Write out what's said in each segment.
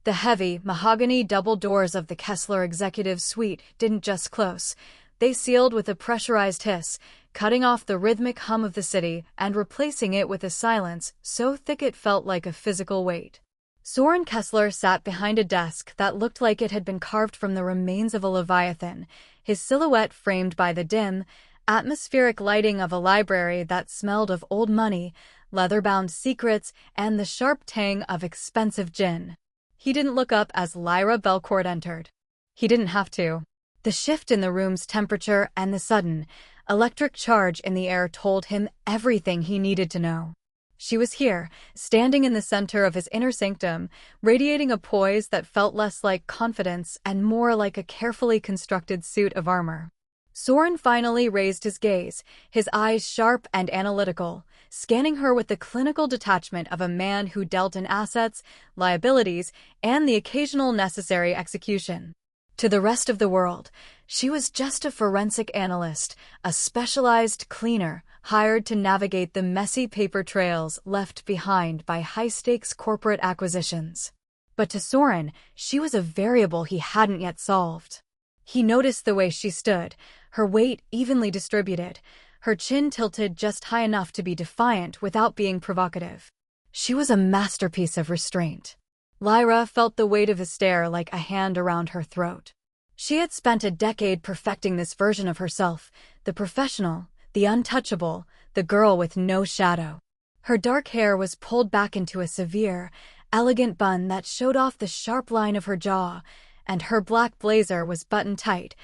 The heavy, mahogany double doors of the Kessler executive suite didn't just close. They sealed with a pressurized hiss, cutting off the rhythmic hum of the city and replacing it with a silence so thick it felt like a physical weight. Soren Kessler sat behind a desk that looked like it had been carved from the remains of a leviathan, his silhouette framed by the dim, atmospheric lighting of a library that smelled of old money, leather-bound secrets, and the sharp tang of expensive gin. He didn't look up as Lyra Belcourt entered. He didn't have to. The shift in the room's temperature and the sudden, electric charge in the air told him everything he needed to know. She was here, standing in the center of his inner sanctum, radiating a poise that felt less like confidence and more like a carefully constructed suit of armor. Soren finally raised his gaze, his eyes sharp and analytical, scanning her with the clinical detachment of a man who dealt in assets, liabilities, and the occasional necessary execution. To the rest of the world, she was just a forensic analyst, a specialized cleaner, hired to navigate the messy paper trails left behind by high-stakes corporate acquisitions. But to Soren, she was a variable he hadn't yet solved. He noticed the way she stood, her weight evenly distributed, her chin tilted just high enough to be defiant without being provocative. She was a masterpiece of restraint. Lyra felt the weight of his stare like a hand around her throat. She had spent a decade perfecting this version of herself, the professional, the untouchable, the girl with no shadow. Her dark hair was pulled back into a severe, elegant bun that showed off the sharp line of her jaw, and her black blazer was buttoned tight,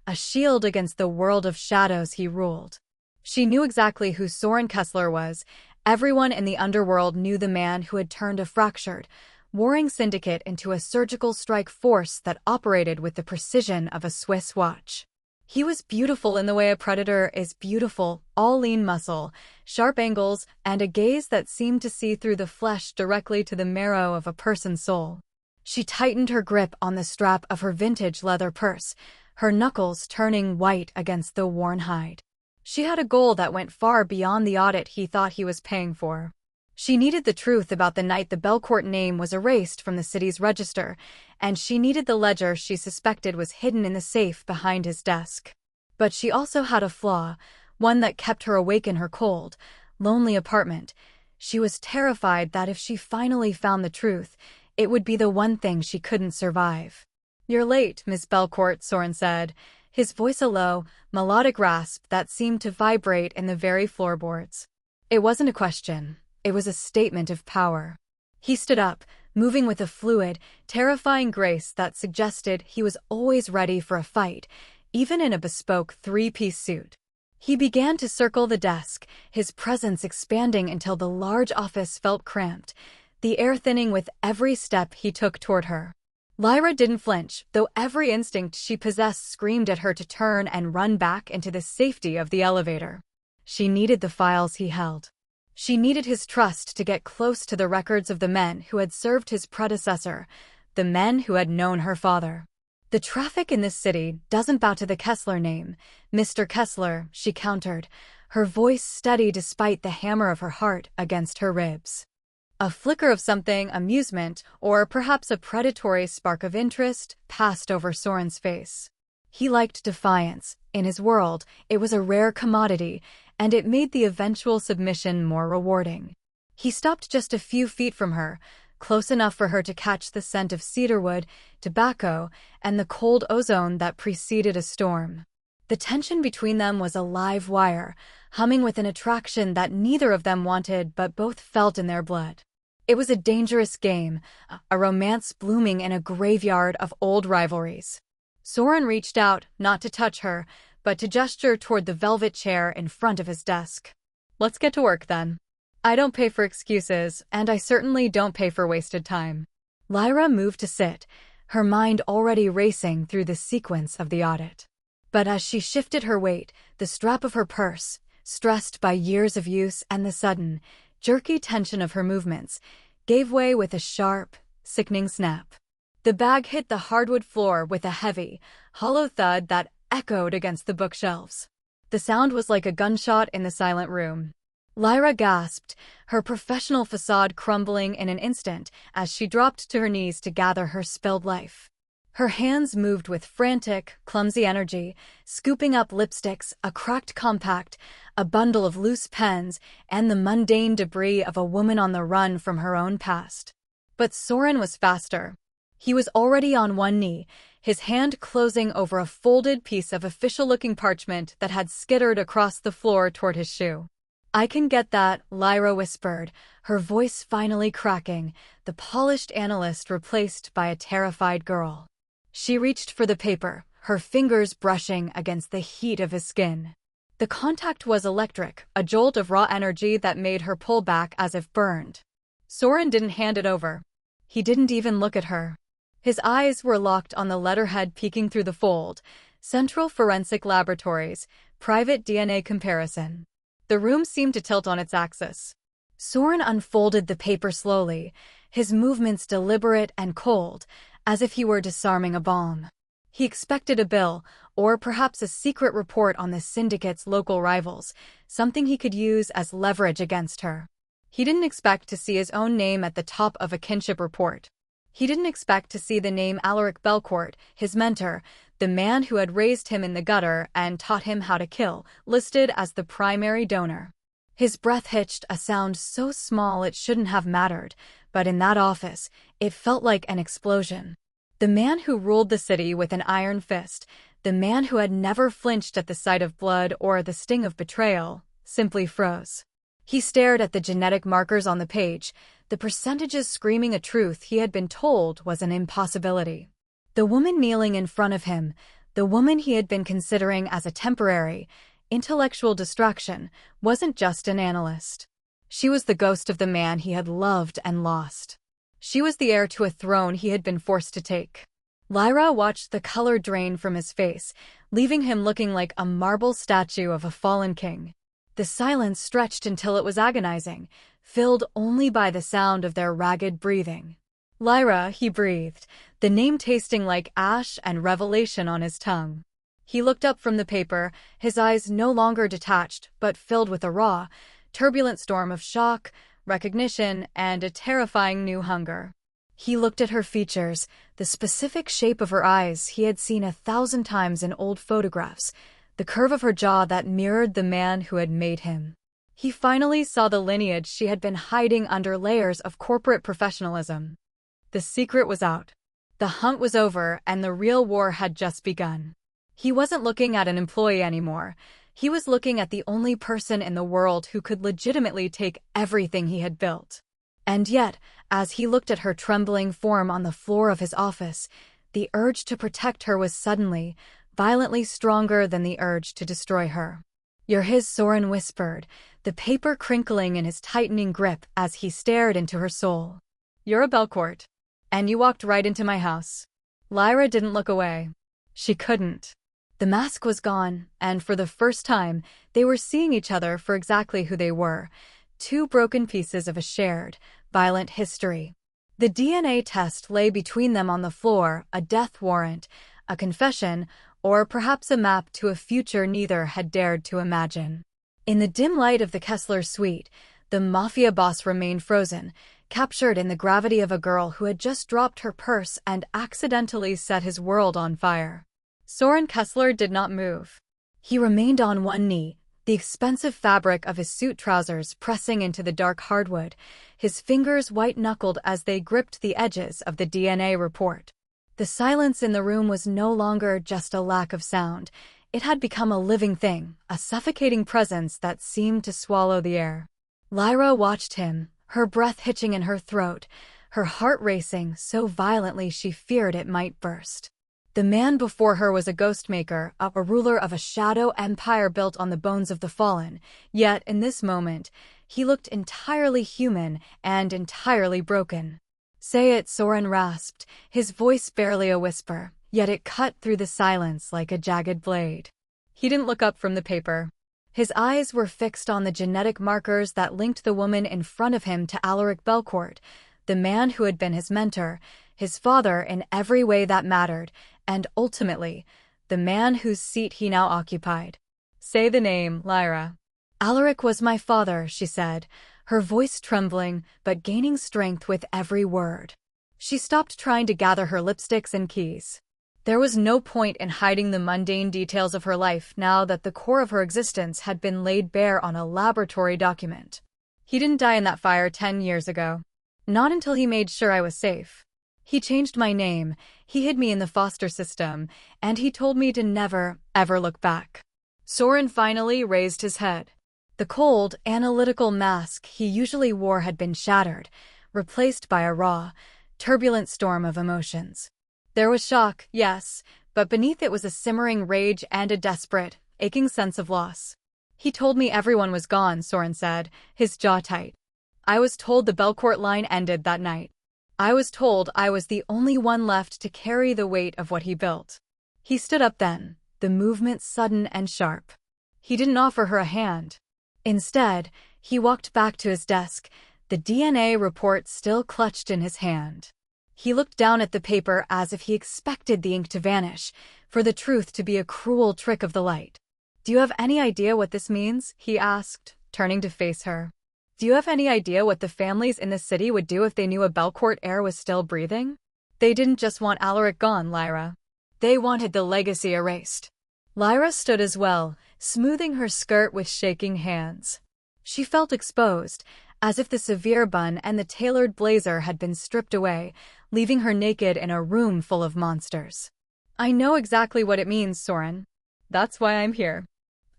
a shield against the world of shadows he ruled. She knew exactly who Soren Kessler was. Everyone in the underworld knew the man who had turned a fractured, warring syndicate into a surgical strike force that operated with the precision of a Swiss watch. He was beautiful in the way a predator is beautiful, all lean muscle, sharp angles, and a gaze that seemed to see through the flesh directly to the marrow of a person's soul. She tightened her grip on the strap of her vintage leather purse, her knuckles turning white against the worn hide. She had a goal that went far beyond the audit he thought he was paying for. She needed the truth about the night the Belcourt name was erased from the city's register, and she needed the ledger she suspected was hidden in the safe behind his desk. But she also had a flaw, one that kept her awake in her cold, lonely apartment. She was terrified that if she finally found the truth, it would be the one thing she couldn't survive. "You're late, Miss Belcourt," Soren said, his voice a low, melodic rasp that seemed to vibrate in the very floorboards. It wasn't a question. It was a statement of power. He stood up, moving with a fluid, terrifying grace that suggested he was always ready for a fight, even in a bespoke three-piece suit. He began to circle the desk, his presence expanding until the large office felt cramped, the air thinning with every step he took toward her. Lyra didn't flinch, though every instinct she possessed screamed at her to turn and run back into the safety of the elevator. She needed the files he held. She needed his trust to get close to the records of the men who had served his predecessor, the men who had known her father. "The traffic in this city doesn't bow to the Kessler name, Mr. Kessler," she countered, her voice steady despite the hammer of her heart against her ribs. A flicker of something, amusement, or perhaps a predatory spark of interest, passed over Soren's face. He liked defiance. In his world, it was a rare commodity, and it made the eventual submission more rewarding. He stopped just a few feet from her, close enough for her to catch the scent of cedarwood, tobacco, and the cold ozone that preceded a storm. The tension between them was a live wire, humming with an attraction that neither of them wanted but both felt in their blood. It was a dangerous game, a romance blooming in a graveyard of old rivalries. Soren reached out, not to touch her, but to gesture toward the velvet chair in front of his desk. "Let's get to work, then. I don't pay for excuses, and I certainly don't pay for wasted time." Lyra moved to sit, her mind already racing through the sequence of the audit. But as she shifted her weight, the strap of her purse, stressed by years of use and the sudden, jerky tension of her movements, gave way with a sharp, sickening snap. The bag hit the hardwood floor with a heavy, hollow thud that echoed against the bookshelves. The sound was like a gunshot in the silent room. Lyra gasped, her professional facade crumbling in an instant as she dropped to her knees to gather her spilled life. Her hands moved with frantic, clumsy energy, scooping up lipsticks, a cracked compact, a bundle of loose pens, and the mundane debris of a woman on the run from her own past. But Soren was faster. He was already on one knee, his hand closing over a folded piece of official-looking parchment that had skittered across the floor toward his shoe. "I can get that," Lyra whispered, her voice finally cracking, the polished analyst replaced by a terrified girl. She reached for the paper, her fingers brushing against the heat of his skin. The contact was electric, a jolt of raw energy that made her pull back as if burned. Soren didn't hand it over. He didn't even look at her. His eyes were locked on the letterhead peeking through the fold: Central Forensic Laboratories, Private DNA Comparison. The room seemed to tilt on its axis. Soren unfolded the paper slowly, his movements deliberate and cold, as if he were disarming a bomb. He expected a bill, or perhaps a secret report on the syndicate's local rivals, something he could use as leverage against her. He didn't expect to see his own name at the top of a kinship report. He didn't expect to see the name Alaric Belcourt, his mentor, the man who had raised him in the gutter and taught him how to kill, listed as the primary donor. His breath hitched, a sound so small it shouldn't have mattered, but in that office, it felt like an explosion. The man who ruled the city with an iron fist, the man who had never flinched at the sight of blood or the sting of betrayal, simply froze. He stared at the genetic markers on the page, the percentages screaming a truth he had been told was an impossibility. The woman kneeling in front of him, the woman he had been considering as a temporary, intellectual distraction, wasn't just an analyst. She was the ghost of the man he had loved and lost. She was the heir to a throne he had been forced to take. Lyra watched the color drain from his face, leaving him looking like a marble statue of a fallen king. The silence stretched until it was agonizing, filled only by the sound of their ragged breathing. "Lyra," he breathed, the name tasting like ash and revelation on his tongue. He looked up from the paper, his eyes no longer detached but filled with a raw, turbulent storm of shock, recognition, and a terrifying new hunger. He looked at her features, the specific shape of her eyes he had seen 1,000 times in old photographs, the curve of her jaw that mirrored the man who had made him. He finally saw the lineage she had been hiding under layers of corporate professionalism. The secret was out. The hunt was over, and the real war had just begun. He wasn't looking at an employee anymore. He was looking at the only person in the world who could legitimately take everything he had built. And yet, as he looked at her trembling form on the floor of his office, the urge to protect her was suddenly, violently stronger than the urge to destroy her. "You're his," Soren whispered, the paper crinkling in his tightening grip as he stared into her soul. "You're a Belcourt. And you walked right into my house." Lyra didn't look away. She couldn't. The mask was gone, and for the first time, they were seeing each other for exactly who they were, two broken pieces of a shared, violent history. The DNA test lay between them on the floor, a death warrant, a confession, or perhaps a map to a future neither had dared to imagine. In the dim light of the Kessler suite, the Mafia boss remained frozen, captured in the gravity of a girl who had just dropped her purse and accidentally set his world on fire. Soren Kessler did not move. He remained on one knee, the expensive fabric of his suit trousers pressing into the dark hardwood, his fingers white-knuckled as they gripped the edges of the DNA report. The silence in the room was no longer just a lack of sound. It had become a living thing, a suffocating presence that seemed to swallow the air. Lyra watched him, her breath hitching in her throat, her heart racing so violently she feared it might burst. The man before her was a ghostmaker, a ruler of a shadow empire built on the bones of the fallen, yet in this moment, he looked entirely human and entirely broken. "Say it," Soren rasped, his voice barely a whisper, yet it cut through the silence like a jagged blade. He didn't look up from the paper. His eyes were fixed on the genetic markers that linked the woman in front of him to Alaric Belcourt, the man who had been his mentor, his father in every way that mattered, and ultimately, the man whose seat he now occupied. "Say the name, Lyra." Alaric was my father, she said, her voice trembling but gaining strength with every word. She stopped trying to gather her lipsticks and keys. There was no point in hiding the mundane details of her life now that the core of her existence had been laid bare on a laboratory document. He didn't die in that fire 10 years ago. Not until he made sure I was safe. He changed my name, he hid me in the foster system, and he told me to never, ever look back. Soren finally raised his head. The cold, analytical mask he usually wore had been shattered, replaced by a raw, turbulent storm of emotions. There was shock, yes, but beneath it was a simmering rage and a desperate, aching sense of loss. He told me everyone was gone, Soren said, his jaw tight. I was told the Belcourt line ended that night. I was told I was the only one left to carry the weight of what he built. He stood up then, the movement sudden and sharp. He didn't offer her a hand. Instead, he walked back to his desk, the DNA report still clutched in his hand. He looked down at the paper as if he expected the ink to vanish, for the truth to be a cruel trick of the light. Do you have any idea what this means? He asked, turning to face her. Do you have any idea what the families in the city would do if they knew a Belcourt heir was still breathing? They didn't just want Alaric gone, Lyra. They wanted the legacy erased. Lyra stood as well, smoothing her skirt with shaking hands. She felt exposed, as if the severe bun and the tailored blazer had been stripped away, leaving her naked in a room full of monsters. I know exactly what it means, Soren. That's why I'm here.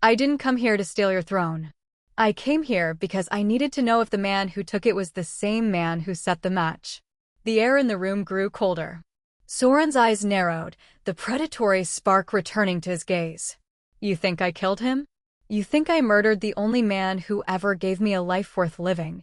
I didn't come here to steal your throne. I came here because I needed to know if the man who took it was the same man who set the match. The air in the room grew colder. Soren's eyes narrowed, the predatory spark returning to his gaze. You think I killed him? You think I murdered the only man who ever gave me a life worth living?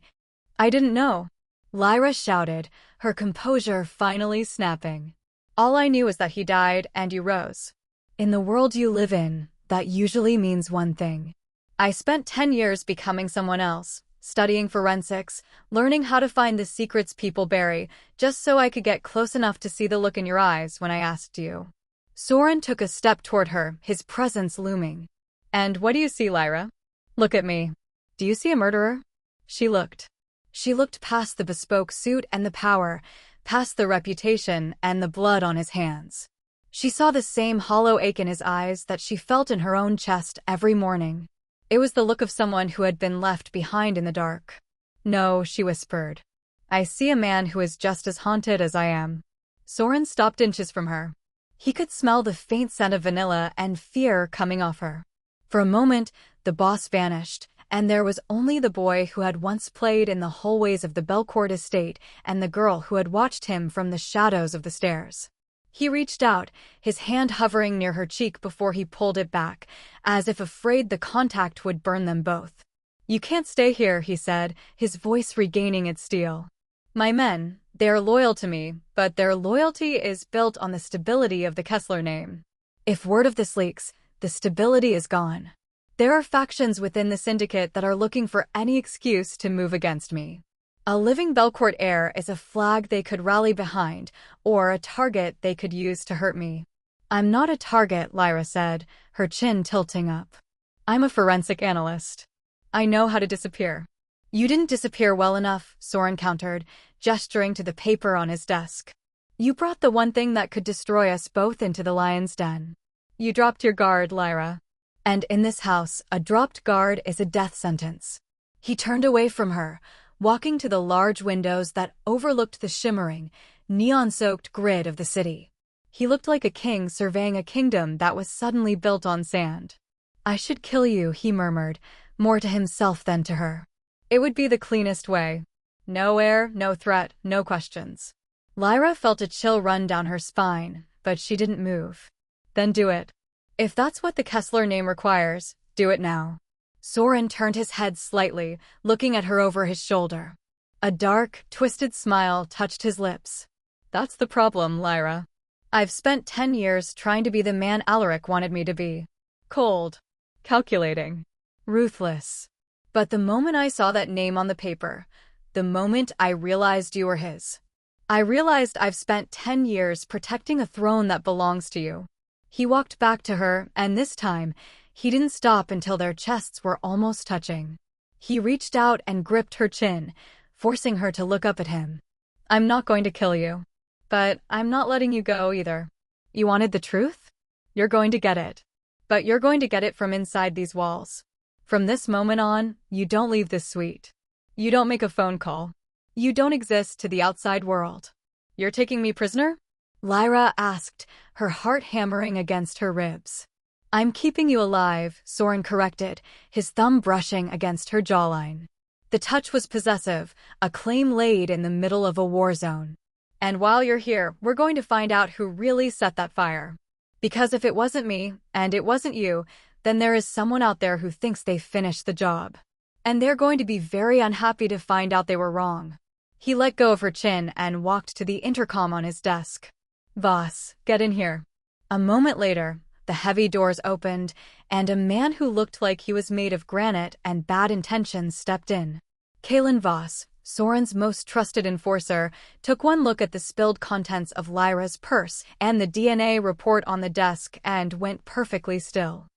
I didn't know. Lyra shouted, her composure finally snapping. All I knew is that he died and you rose. In the world you live in, that usually means one thing. I spent 10 years becoming someone else, studying forensics, learning how to find the secrets people bury, just so I could get close enough to see the look in your eyes when I asked you. Soren took a step toward her, his presence looming. And what do you see, Lyra? Look at me. Do you see a murderer? She looked. She looked past the bespoke suit and the power, past the reputation and the blood on his hands. She saw the same hollow ache in his eyes that she felt in her own chest every morning. It was the look of someone who had been left behind in the dark. No, she whispered. I see a man who is just as haunted as I am. Soren stopped inches from her. He could smell the faint scent of vanilla and fear coming off her. For a moment, the boss vanished, and there was only the boy who had once played in the hallways of the Belcourt estate and the girl who had watched him from the shadows of the stairs. He reached out, his hand hovering near her cheek before he pulled it back, as if afraid the contact would burn them both. You can't stay here, he said, his voice regaining its steel. My men, they are loyal to me, but their loyalty is built on the stability of the Kessler name. If word of this leaks, the stability is gone. There are factions within the syndicate that are looking for any excuse to move against me. A living Belcourt heir is a flag they could rally behind, or a target they could use to hurt me. I'm not a target, Lyra said, her chin tilting up. I'm a forensic analyst. I know how to disappear. You didn't disappear well enough, Soren countered, gesturing to the paper on his desk. You brought the one thing that could destroy us both into the lion's den. You dropped your guard, Lyra. And in this house, a dropped guard is a death sentence. He turned away from her, walking to the large windows that overlooked the shimmering, neon-soaked grid of the city. He looked like a king surveying a kingdom that was suddenly built on sand. I should kill you, he murmured, more to himself than to her. It would be the cleanest way. No air, no threat, no questions. Lyra felt a chill run down her spine, but she didn't move. Then do it. If that's what the Kessler name requires, do it now. Soren turned his head slightly, looking at her over his shoulder. A dark, twisted smile touched his lips. That's the problem, Lyra. I've spent 10 years trying to be the man Alaric wanted me to be. Cold. Calculating. Ruthless. But the moment I saw that name on the paper, the moment I realized you were his, I realized I've spent 10 years protecting a throne that belongs to you. He walked back to her, and this time, He didn't stop until their chests were almost touching. He reached out and gripped her chin, forcing her to look up at him. I'm not going to kill you. But I'm not letting you go either. You wanted the truth? You're going to get it. But you're going to get it from inside these walls. From this moment on, you don't leave this suite. You don't make a phone call. You don't exist to the outside world. You're taking me prisoner? Lyra asked, her heart hammering against her ribs. I'm keeping you alive, Soren corrected, his thumb brushing against her jawline. The touch was possessive, a claim laid in the middle of a war zone. And while you're here, we're going to find out who really set that fire. Because if it wasn't me, and it wasn't you, then there is someone out there who thinks they've finished the job. And they're going to be very unhappy to find out they were wrong. He let go of her chin and walked to the intercom on his desk. Voss, get in here. A moment later, the heavy doors opened, and a man who looked like he was made of granite and bad intentions stepped in. Kalen Voss, Soren's most trusted enforcer, took one look at the spilled contents of Lyra's purse and the DNA report on the desk and went perfectly still.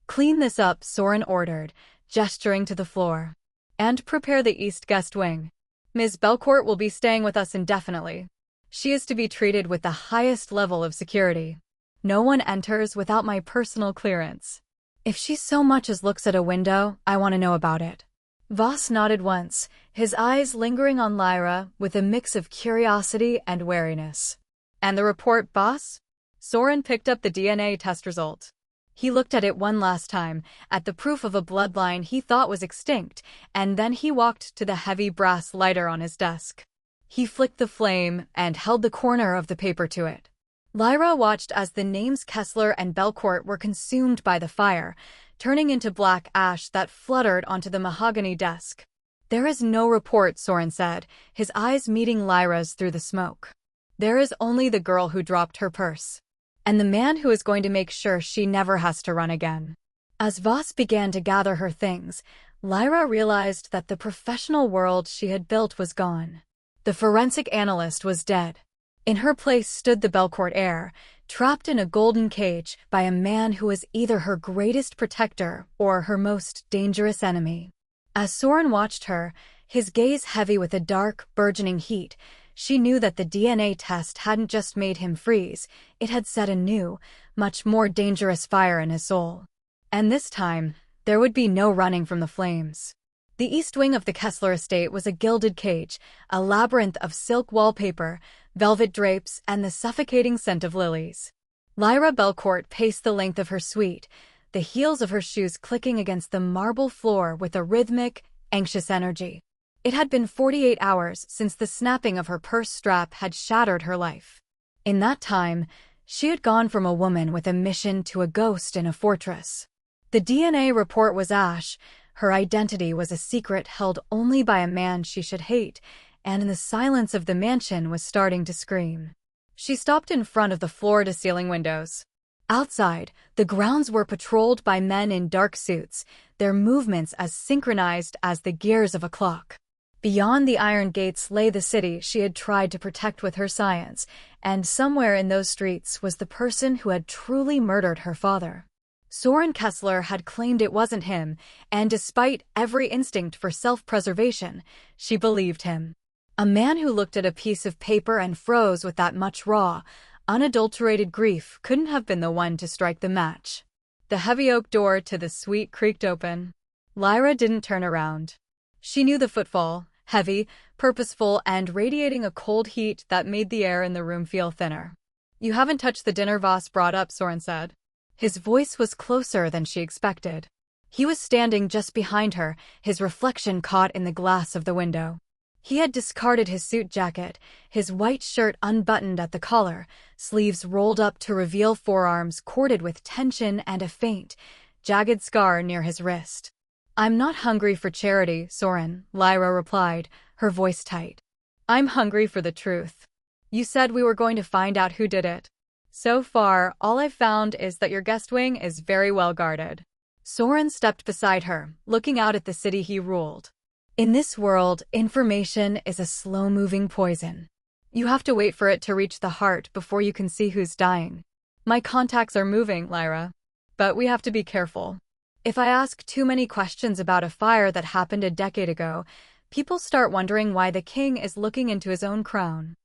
Clean this up, Soren ordered, gesturing to the floor. And prepare the East Guest Wing. Ms. Belcourt will be staying with us indefinitely. She is to be treated with the highest level of security. No one enters without my personal clearance. If she so much as looks at a window, I want to know about it. Voss nodded once, his eyes lingering on Lyra with a mix of curiosity and wariness. And the report, boss? Soren picked up the DNA test result. He looked at it one last time, at the proof of a bloodline he thought was extinct, and then he walked to the heavy brass lighter on his desk. He flicked the flame and held the corner of the paper to it. Lyra watched as the names Kessler and Belcourt were consumed by the fire, turning into black ash that fluttered onto the mahogany desk. There is no report, Soren said, his eyes meeting Lyra's through the smoke. There is only the girl who dropped her purse. And the man who is going to make sure she never has to run again. As Voss began to gather her things, Lyra realized that the professional world she had built was gone. The forensic analyst was dead. In her place stood the Belcourt heir, trapped in a golden cage by a man who was either her greatest protector or her most dangerous enemy. As Soren watched her, his gaze heavy with a dark, burgeoning heat, she knew that the DNA test hadn't just made him freeze, it had set a new, much more dangerous fire in his soul. And this time, there would be no running from the flames. The east wing of the Kessler estate was a gilded cage, a labyrinth of silk wallpaper, velvet drapes, and the suffocating scent of lilies. Lyra Belcourt paced the length of her suite, the heels of her shoes clicking against the marble floor with a rhythmic, anxious energy. It had been 48 hours since the snapping of her purse strap had shattered her life. In that time, she had gone from a woman with a mission to a ghost in a fortress. The DNA report was ash, her identity was a secret held only by a man she should hate, and in the silence of the mansion was starting to scream. She stopped in front of the floor-to-ceiling windows. Outside, the grounds were patrolled by men in dark suits, their movements as synchronized as the gears of a clock. Beyond the iron gates lay the city she had tried to protect with her science, and somewhere in those streets was the person who had truly murdered her father. Soren Kessler had claimed it wasn't him, and despite every instinct for self-preservation, she believed him. A man who looked at a piece of paper and froze with that much raw, unadulterated grief couldn't have been the one to strike the match. The heavy oak door to the suite creaked open. Lyra didn't turn around. She knew the footfall, heavy, purposeful, and radiating a cold heat that made the air in the room feel thinner. You haven't touched the dinner Voss brought up, Soren said. His voice was closer than she expected. He was standing just behind her, his reflection caught in the glass of the window. He had discarded his suit jacket, his white shirt unbuttoned at the collar, sleeves rolled up to reveal forearms corded with tension and a faint, jagged scar near his wrist. I'm not hungry for charity, Soren, Lyra replied, her voice tight. I'm hungry for the truth. You said we were going to find out who did it. So far, all I've found is that your guest wing is very well guarded. Soren stepped beside her, looking out at the city he ruled. In this world, information is a slow-moving poison. You have to wait for it to reach the heart before you can see who's dying. My contacts are moving, Lyra. But we have to be careful. If I ask too many questions about a fire that happened a decade ago, people start wondering why the king is looking into his own crown.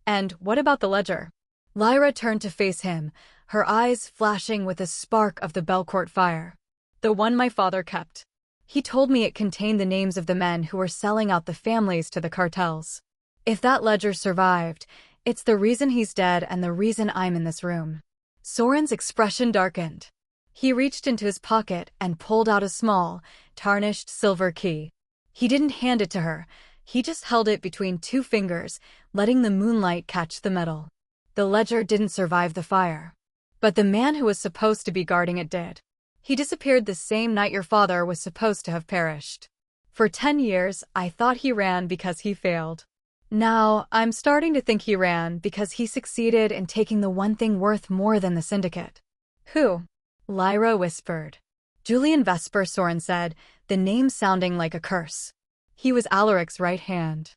And what about the ledger? Lyra turned to face him, her eyes flashing with a spark of the Belcourt fire. The one my father kept. He told me it contained the names of the men who were selling out the families to the cartels. If that ledger survived, it's the reason he's dead and the reason I'm in this room. Soren's expression darkened. He reached into his pocket and pulled out a small, tarnished silver key. He didn't hand it to her. He just held it between two fingers, letting the moonlight catch the metal. The ledger didn't survive the fire. But the man who was supposed to be guarding it did. He disappeared the same night your father was supposed to have perished. For 10 years, I thought he ran because he failed. Now, I'm starting to think he ran because he succeeded in taking the one thing worth more than the syndicate. Who? Lyra whispered. Julian Vesper, Soren said, the name sounding like a curse. He was Alaric's right hand.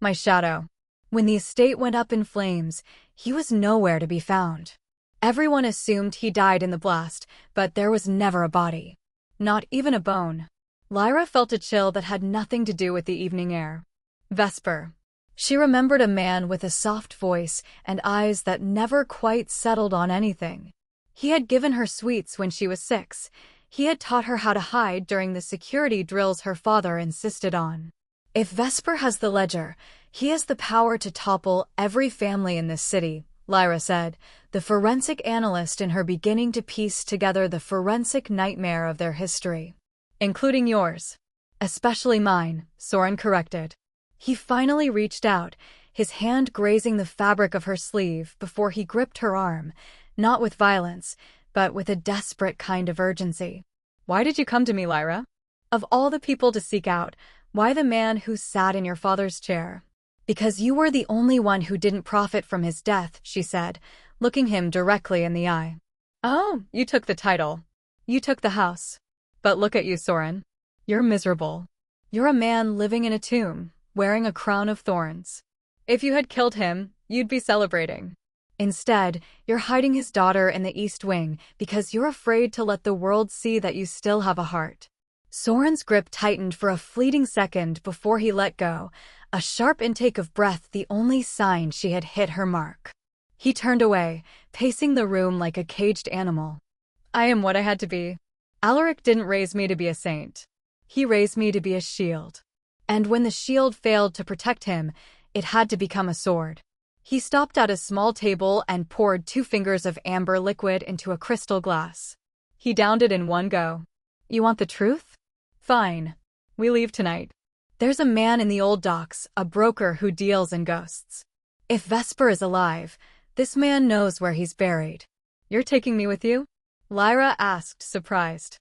My shadow. When the estate went up in flames, he was nowhere to be found. Everyone assumed he died in the blast, but there was never a body. Not even a bone. Lyra felt a chill that had nothing to do with the evening air. Vesper. She remembered a man with a soft voice and eyes that never quite settled on anything. He had given her sweets when she was 6. He had taught her how to hide during the security drills her father insisted on. If Vesper has the ledger, he has the power to topple every family in this city, Lyra said, the forensic analyst in her beginning to piece together the forensic nightmare of their history. Including yours. Especially mine, Soren corrected. He finally reached out, his hand grazing the fabric of her sleeve before he gripped her arm, not with violence, but with a desperate kind of urgency. Why did you come to me, Lyra? Of all the people to seek out, why the man who sat in your father's chair? Because you were the only one who didn't profit from his death, she said, looking him directly in the eye. Oh, you took the title. You took the house. But look at you, Soren. You're miserable. You're a man living in a tomb, wearing a crown of thorns. If you had killed him, you'd be celebrating. Instead, you're hiding his daughter in the East Wing because you're afraid to let the world see that you still have a heart. Soren's grip tightened for a fleeting second before he let go, a sharp intake of breath the only sign she had hit her mark. He turned away, pacing the room like a caged animal. I am what I had to be. Alaric didn't raise me to be a saint. He raised me to be a shield. And when the shield failed to protect him, it had to become a sword. He stopped at a small table and poured 2 fingers of amber liquid into a crystal glass. He downed it in one go. You want the truth? Fine. We leave tonight. There's a man in the old docks, a broker who deals in ghosts. If Vesper is alive, this man knows where he's buried. You're taking me with you? Lyra asked, surprised.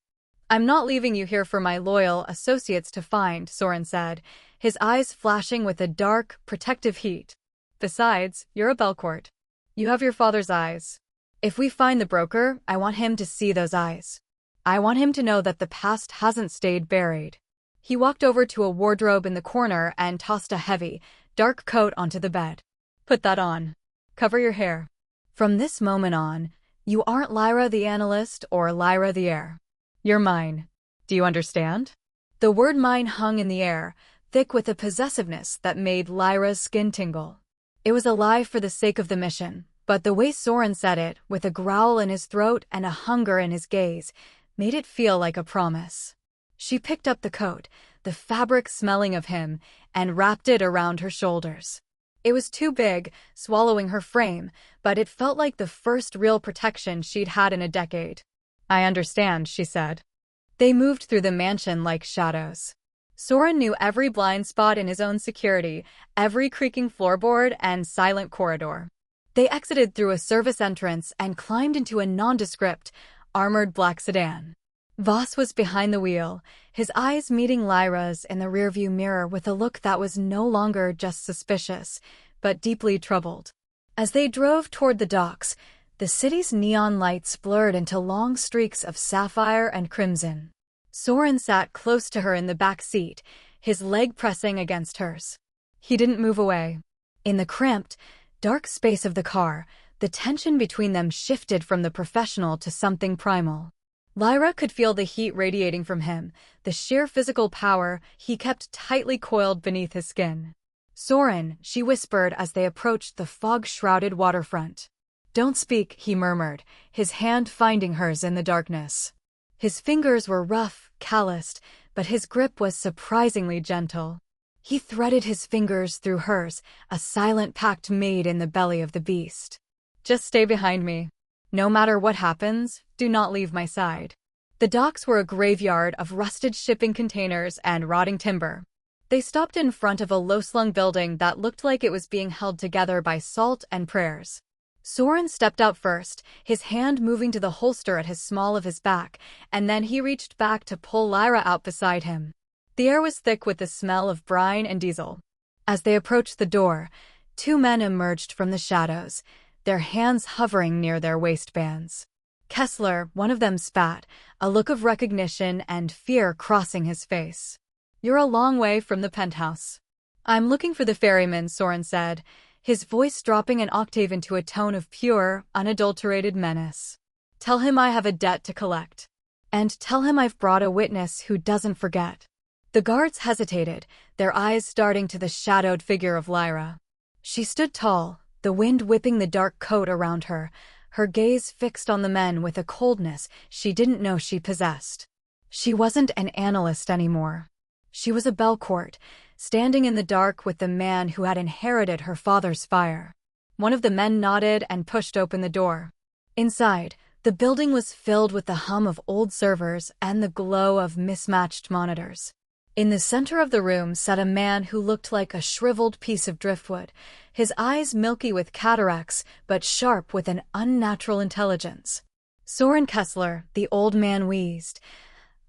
I'm not leaving you here for my loyal associates to find, Soren said, his eyes flashing with a dark, protective heat. Besides, you're a Belcourt. You have your father's eyes. If we find the broker, I want him to see those eyes. I want him to know that the past hasn't stayed buried. He walked over to a wardrobe in the corner and tossed a heavy, dark coat onto the bed. Put that on. Cover your hair. From this moment on, you aren't Lyra the analyst or Lyra the heir. You're mine. Do you understand? The word mine hung in the air, thick with a possessiveness that made Lyra's skin tingle. It was a lie for the sake of the mission, but the way Soren said it, with a growl in his throat and a hunger in his gaze, made it feel like a promise. She picked up the coat, the fabric smelling of him, and wrapped it around her shoulders. It was too big, swallowing her frame, but it felt like the first real protection she'd had in a decade. I understand, she said. They moved through the mansion like shadows. Soren knew every blind spot in his own security, every creaking floorboard and silent corridor. They exited through a service entrance and climbed into a nondescript, armored black sedan. Voss was behind the wheel, his eyes meeting Lyra's in the rearview mirror with a look that was no longer just suspicious, but deeply troubled. As they drove toward the docks, the city's neon lights blurred into long streaks of sapphire and crimson. Soren sat close to her in the back seat, his leg pressing against hers. He didn't move away. In the cramped, dark space of the car, the tension between them shifted from the professional to something primal. Lyra could feel the heat radiating from him, the sheer physical power he kept tightly coiled beneath his skin. "Soren," she whispered as they approached the fog-shrouded waterfront. "Don't speak," he murmured, his hand finding hers in the darkness. His fingers were rough, calloused, but his grip was surprisingly gentle. He threaded his fingers through hers, a silent pact made in the belly of the beast. "Just stay behind me. No matter what happens, do not leave my side." The docks were a graveyard of rusted shipping containers and rotting timber. They stopped in front of a low-slung building that looked like it was being held together by salt and prayers. Soren stepped out first, his hand moving to the holster at his small of his back, and then he reached back to pull Lyra out beside him. The air was thick with the smell of brine and diesel. As they approached the door, two men emerged from the shadows, their hands hovering near their waistbands. Kessler, one of them, spat, a look of recognition and fear crossing his face. "You're a long way from the penthouse." "I'm looking for the ferryman," Soren said, his voice dropping an octave into a tone of pure, unadulterated menace. "Tell him I have a debt to collect. And tell him I've brought a witness who doesn't forget." The guards hesitated, their eyes darting to the shadowed figure of Lyra. She stood tall, the wind whipping the dark coat around her, her gaze fixed on the men with a coldness she didn't know she possessed. She wasn't an analyst anymore. She was a Belcourt, standing in the dark with the man who had inherited her father's fire. One of the men nodded and pushed open the door. Inside, the building was filled with the hum of old servers and the glow of mismatched monitors. In the center of the room sat a man who looked like a shriveled piece of driftwood, his eyes milky with cataracts but sharp with an unnatural intelligence. "Soren Kessler," the old man wheezed,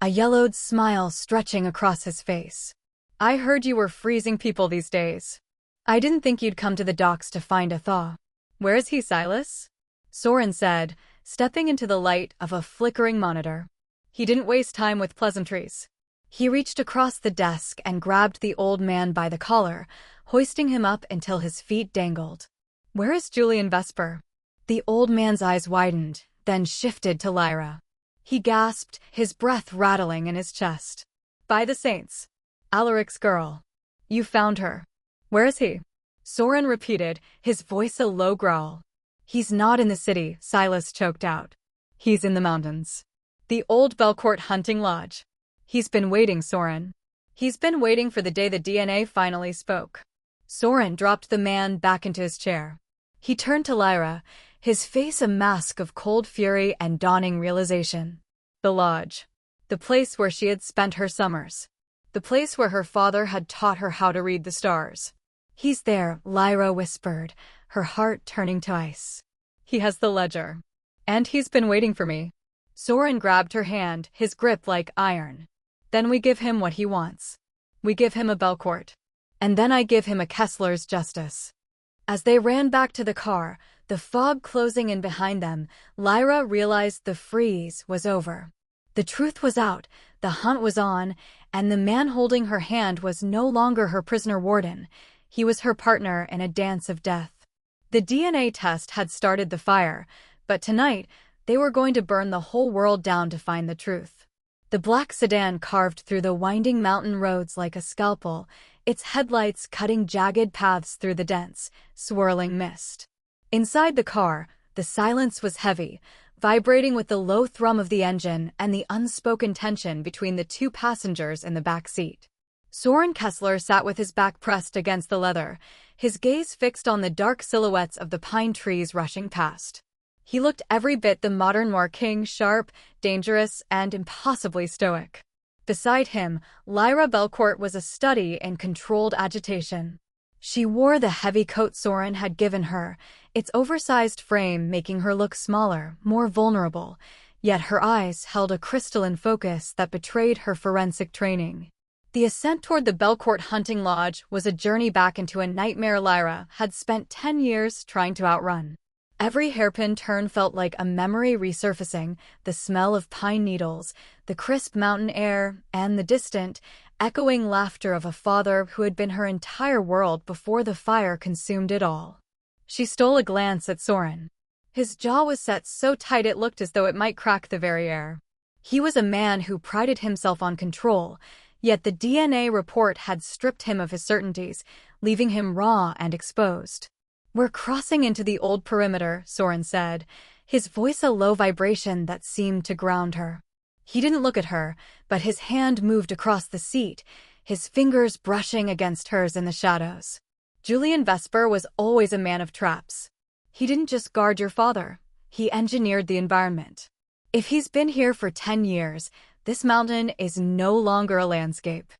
a yellowed smile stretching across his face. "I heard you were freezing people these days. I didn't think you'd come to the docks to find a thaw." "Where is he, Silas?" Soren said, stepping into the light of a flickering monitor. He didn't waste time with pleasantries. He reached across the desk and grabbed the old man by the collar, hoisting him up until his feet dangled. "Where is Julian Vesper?" The old man's eyes widened, then shifted to Lyra. He gasped, his breath rattling in his chest. "By the saints. Alaric's girl. You found her. Where is he?" Soren repeated, his voice a low growl. "He's not in the city," Silas choked out. "He's in the mountains. The old Belcourt hunting lodge. He's been waiting, Soren. He's been waiting for the day the DNA finally spoke." Soren dropped the man back into his chair. He turned to Lyra, his face a mask of cold fury and dawning realization. The lodge. The place where she had spent her summers. The place where her father had taught her how to read the stars. "He's there," Lyra whispered, her heart turning to ice. "He has the ledger. And he's been waiting for me." Soren grabbed her hand, his grip like iron. "Then we give him what he wants. We give him a Belcourt. And then I give him a Kessler's justice." As they ran back to the car, the fog closing in behind them, Lyra realized the freeze was over. The truth was out, the hunt was on, and the man holding her hand was no longer her prisoner warden. He was her partner in a dance of death. The DNA test had started the fire, but tonight they were going to burn the whole world down to find the truth. The black sedan carved through the winding mountain roads like a scalpel, its headlights cutting jagged paths through the dense, swirling mist. Inside the car, the silence was heavy, vibrating with the low thrum of the engine and the unspoken tension between the two passengers in the back seat. Soren Kessler sat with his back pressed against the leather, his gaze fixed on the dark silhouettes of the pine trees rushing past. He looked every bit the modern war king, sharp, dangerous, and impossibly stoic. Beside him, Lyra Belcourt was a study in controlled agitation. She wore the heavy coat Soren had given her, its oversized frame making her look smaller, more vulnerable, yet her eyes held a crystalline focus that betrayed her forensic training. The ascent toward the Belcourt hunting lodge was a journey back into a nightmare Lyra had spent 10 years trying to outrun. Every hairpin turn felt like a memory resurfacing, the smell of pine needles, the crisp mountain air, and the distant, echoing laughter of a father who had been her entire world before the fire consumed it all. She stole a glance at Soren. His jaw was set so tight it looked as though it might crack the very air. He was a man who prided himself on control, yet the DNA report had stripped him of his certainties, leaving him raw and exposed. "We're crossing into the old perimeter," Soren said, his voice a low vibration that seemed to ground her. He didn't look at her, but his hand moved across the seat, his fingers brushing against hers in the shadows. Julian Vesper was always a man of traps. He didn't just guard your father, he engineered the environment. If he's been here for 10 years, this mountain is no longer a landscape.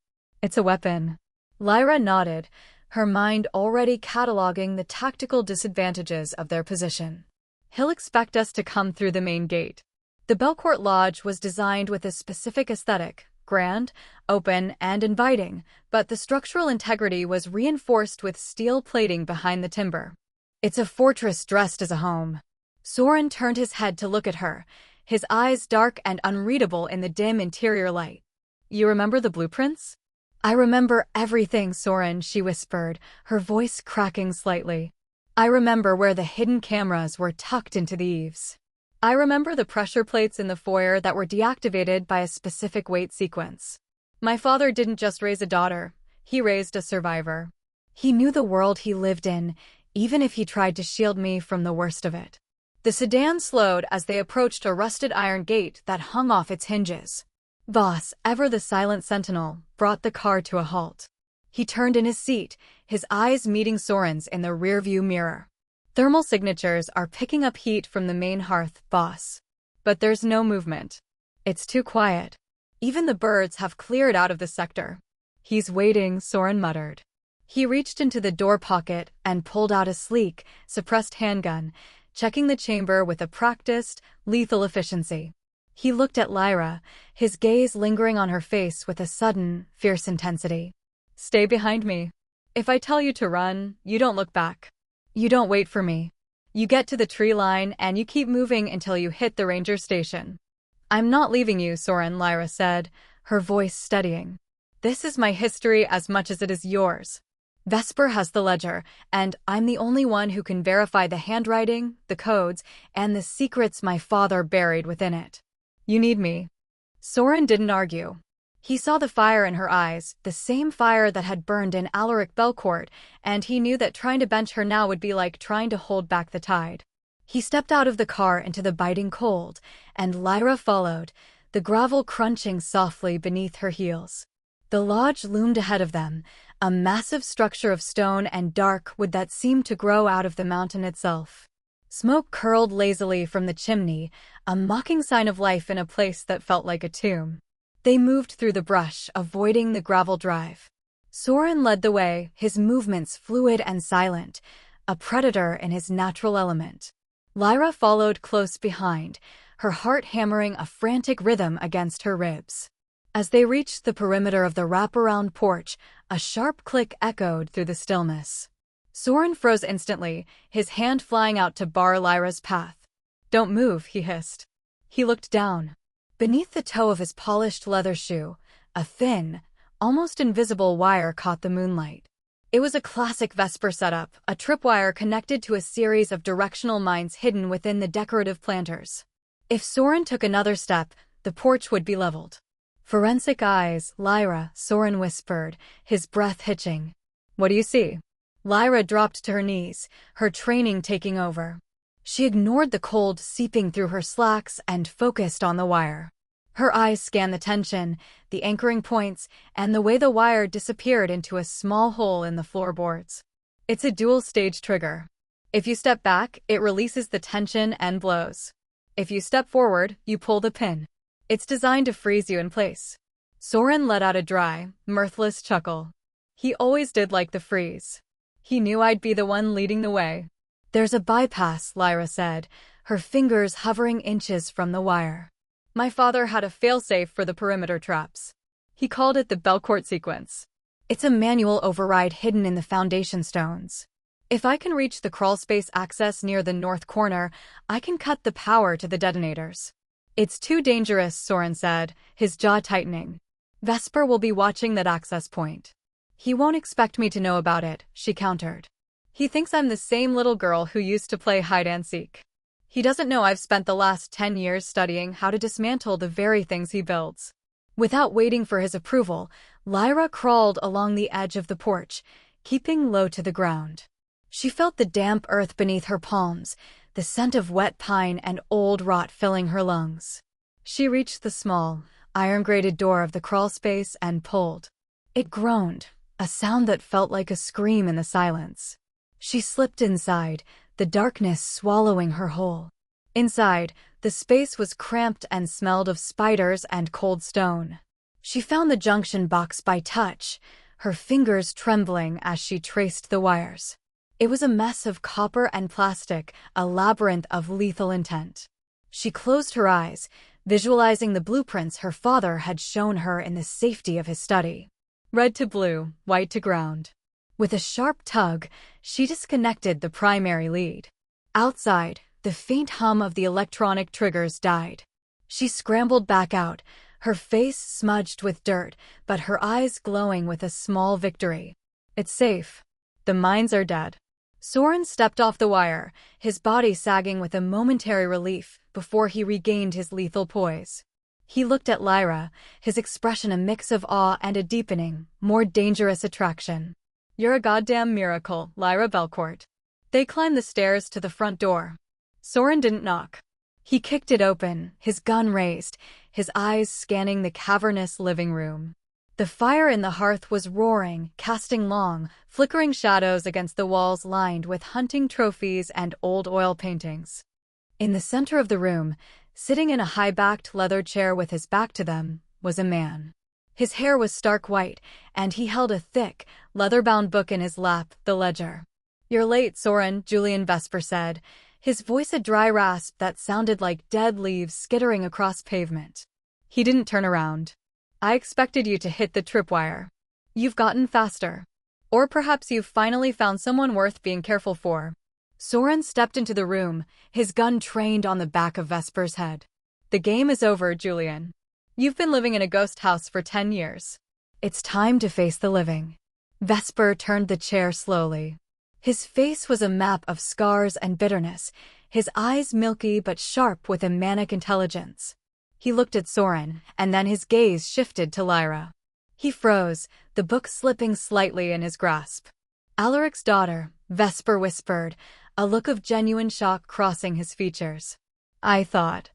It's a weapon. Lyra nodded, her mind already cataloging the tactical disadvantages of their position. He'll expect us to come through the main gate. The Belcourt Lodge was designed with a specific aesthetic, grand, open, and inviting, but the structural integrity was reinforced with steel plating behind the timber. It's a fortress dressed as a home. Soren turned his head to look at her, his eyes dark and unreadable in the dim interior light. "You remember the blueprints?" "I remember everything, Soren," she whispered, her voice cracking slightly. "I remember where the hidden cameras were tucked into the eaves. I remember the pressure plates in the foyer that were deactivated by a specific wait sequence. My father didn't just raise a daughter, he raised a survivor. He knew the world he lived in, even if he tried to shield me from the worst of it." The sedan slowed as they approached a rusted iron gate that hung off its hinges. Voss, ever the silent sentinel, brought the car to a halt. He turned in his seat, his eyes meeting Soren's in the rearview mirror. "Thermal signatures are picking up heat from the main hearth, boss. But there's no movement. It's too quiet. Even the birds have cleared out of the sector." "He's waiting," Soren muttered. He reached into the door pocket and pulled out a sleek, suppressed handgun, checking the chamber with a practiced, lethal efficiency. He looked at Lyra, his gaze lingering on her face with a sudden, fierce intensity. "Stay behind me. If I tell you to run, you don't look back. You don't wait for me. You get to the tree line and you keep moving until you hit the ranger station." "I'm not leaving you, Soren," Lyra said, her voice steadying. "This is my history as much as it is yours. Vesper has the ledger, and I'm the only one who can verify the handwriting, the codes, and the secrets my father buried within it. You need me." Soren didn't argue. He saw the fire in her eyes, the same fire that had burned in Alaric Belcourt, and he knew that trying to bench her now would be like trying to hold back the tide. He stepped out of the car into the biting cold, and Lyra followed, the gravel crunching softly beneath her heels. The lodge loomed ahead of them, a massive structure of stone and dark wood that seemed to grow out of the mountain itself. Smoke curled lazily from the chimney, a mocking sign of life in a place that felt like a tomb. They moved through the brush, avoiding the gravel drive. Soren led the way, his movements fluid and silent, a predator in his natural element. Lyra followed close behind, her heart hammering a frantic rhythm against her ribs. As they reached the perimeter of the wraparound porch, a sharp click echoed through the stillness. Soren froze instantly, his hand flying out to bar Lyra's path. "Don't move," he hissed. He looked down. Beneath the toe of his polished leather shoe, a thin, almost invisible wire caught the moonlight. It was a classic Vesper setup, a tripwire connected to a series of directional mines hidden within the decorative planters. If Soren took another step, the porch would be leveled. "Forensic eyes, Lyra," Soren whispered, his breath hitching. "What do you see?" Lyra dropped to her knees, her training taking over. She ignored the cold seeping through her slacks and focused on the wire. Her eyes scanned the tension, the anchoring points, and the way the wire disappeared into a small hole in the floorboards. "It's a dual-stage trigger. If you step back, it releases the tension and blows. If you step forward, you pull the pin. It's designed to freeze you in place." Soren let out a dry, mirthless chuckle. He always did like the freeze. He knew I'd be the one leading the way. "There's a bypass," Lyra said, her fingers hovering inches from the wire. "My father had a failsafe for the perimeter traps. He called it the Belcourt sequence. It's a manual override hidden in the foundation stones. If I can reach the crawlspace access near the north corner, I can cut the power to the detonators." "It's too dangerous," Soren said, his jaw tightening. "Vesper will be watching that access point." "He won't expect me to know about it," she countered. "He thinks I'm the same little girl who used to play hide-and-seek." He doesn't know I've spent the last 10 years studying how to dismantle the very things he builds. Without waiting for his approval, Lyra crawled along the edge of the porch, keeping low to the ground. She felt the damp earth beneath her palms, the scent of wet pine and old rot filling her lungs. She reached the small, iron-grated door of the crawlspace and pulled. It groaned, a sound that felt like a scream in the silence. She slipped inside, the darkness swallowing her whole. Inside, the space was cramped and smelled of spiders and cold stone. She found the junction box by touch, her fingers trembling as she traced the wires. It was a mess of copper and plastic, a labyrinth of lethal intent. She closed her eyes, visualizing the blueprints her father had shown her in the safety of his study. Red to blue, white to ground. With a sharp tug, she disconnected the primary lead. Outside, the faint hum of the electronic triggers died. She scrambled back out, her face smudged with dirt, but her eyes glowing with a small victory. It's safe. The mines are dead. Soren stepped off the wire, his body sagging with a momentary relief before he regained his lethal poise. He looked at Lyra, his expression a mix of awe and a deepening, more dangerous attraction. You're a goddamn miracle, Lyra Belcourt. They climbed the stairs to the front door. Soren didn't knock. He kicked it open, his gun raised, his eyes scanning the cavernous living room. The fire in the hearth was roaring, casting long, flickering shadows against the walls lined with hunting trophies and old oil paintings. In the center of the room, sitting in a high-backed leather chair with his back to them, was a man. His hair was stark white, and he held a thick, leather-bound book in his lap, the ledger. You're late, Soren, Julian Vesper said, his voice a dry rasp that sounded like dead leaves skittering across pavement. He didn't turn around. I expected you to hit the tripwire. You've gotten faster. Or perhaps you've finally found someone worth being careful for. Soren stepped into the room, his gun trained on the back of Vesper's head. The game is over, Julian. You've been living in a ghost house for 10 years. It's time to face the living. Vesper turned the chair slowly. His face was a map of scars and bitterness, his eyes milky but sharp with a manic intelligence. He looked at Soren, and then his gaze shifted to Lyra. He froze, the book slipping slightly in his grasp. Alaric's daughter, Vesper whispered, a look of genuine shock crossing his features. I thought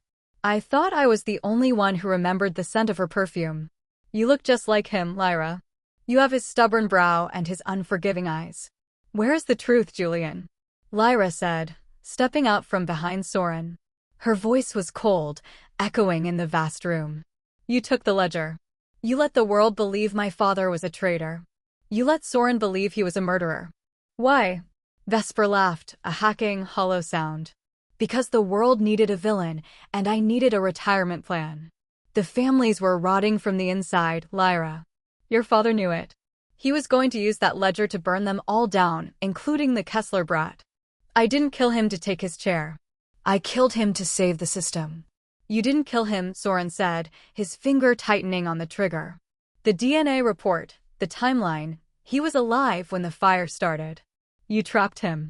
I was the only one who remembered the scent of her perfume. You look just like him, Lyra. You have his stubborn brow and his unforgiving eyes. Where is the truth, Julian? Lyra said, stepping out from behind Soren. Her voice was cold, echoing in the vast room. You took the ledger. You let the world believe my father was a traitor. You let Soren believe he was a murderer. Why? Vesper laughed, a hacking, hollow sound. Because the world needed a villain, and I needed a retirement plan. The families were rotting from the inside, Lyra. Your father knew it. He was going to use that ledger to burn them all down, including the Kessler brat. I didn't kill him to take his chair. I killed him to save the system. You didn't kill him, Soren said, his finger tightening on the trigger. The DNA report, the timeline, he was alive when the fire started. You trapped him.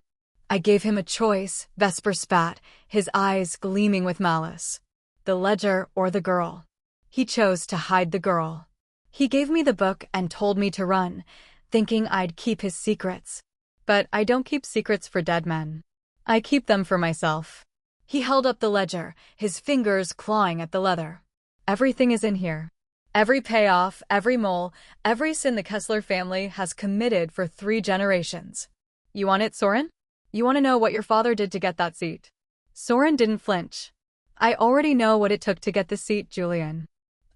I gave him a choice, Vesper spat, his eyes gleaming with malice. The ledger or the girl. He chose to hide the girl. He gave me the book and told me to run, thinking I'd keep his secrets. But I don't keep secrets for dead men. I keep them for myself. He held up the ledger, his fingers clawing at the leather. Everything is in here. Every payoff, every mole, every sin the Kessler family has committed for 3 generations. You want it, Soren? You want to know what your father did to get that seat? Soren didn't flinch. I already know what it took to get the seat, Julian.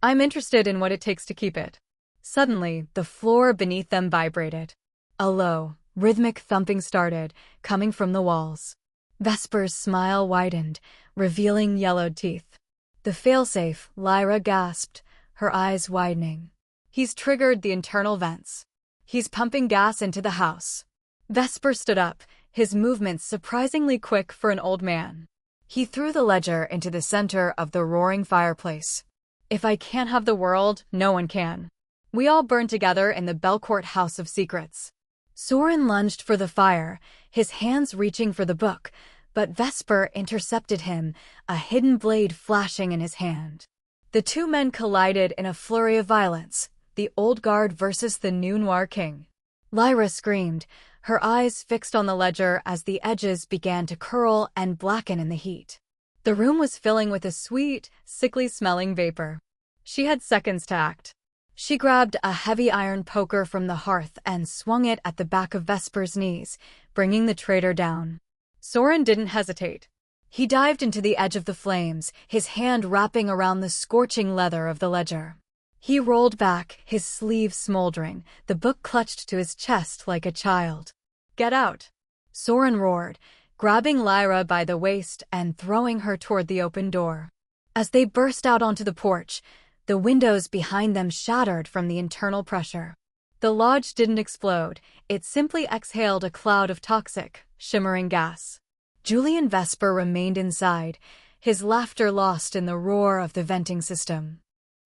I'm interested in what it takes to keep it. Suddenly, the floor beneath them vibrated. A low, rhythmic thumping started, coming from the walls. Vesper's smile widened, revealing yellowed teeth. The failsafe, Lyra gasped, her eyes widening. He's triggered the internal vents. He's pumping gas into the house. Vesper stood up, his movements surprisingly quick for an old man. He threw the ledger into the center of the roaring fireplace. If I can't have the world, no one can. We all burn together in the Belcourt House of Secrets. Soren lunged for the fire, his hands reaching for the book, but Vesper intercepted him, a hidden blade flashing in his hand. The two men collided in a flurry of violence, the old guard versus the new noir king. Lyra screamed, her eyes fixed on the ledger as the edges began to curl and blacken in the heat. The room was filling with a sweet, sickly-smelling vapor. She had seconds to act. She grabbed a heavy iron poker from the hearth and swung it at the back of Vesper's knees, bringing the traitor down. Soren didn't hesitate. He dived into the edge of the flames, his hand wrapping around the scorching leather of the ledger. He rolled back, his sleeve smoldering, the book clutched to his chest like a child. "Get out!" Soren roared, grabbing Lyra by the waist and throwing her toward the open door. As they burst out onto the porch, the windows behind them shattered from the internal pressure. The lodge didn't explode, it simply exhaled a cloud of toxic, shimmering gas. Julian Vesper remained inside, his laughter lost in the roar of the venting system.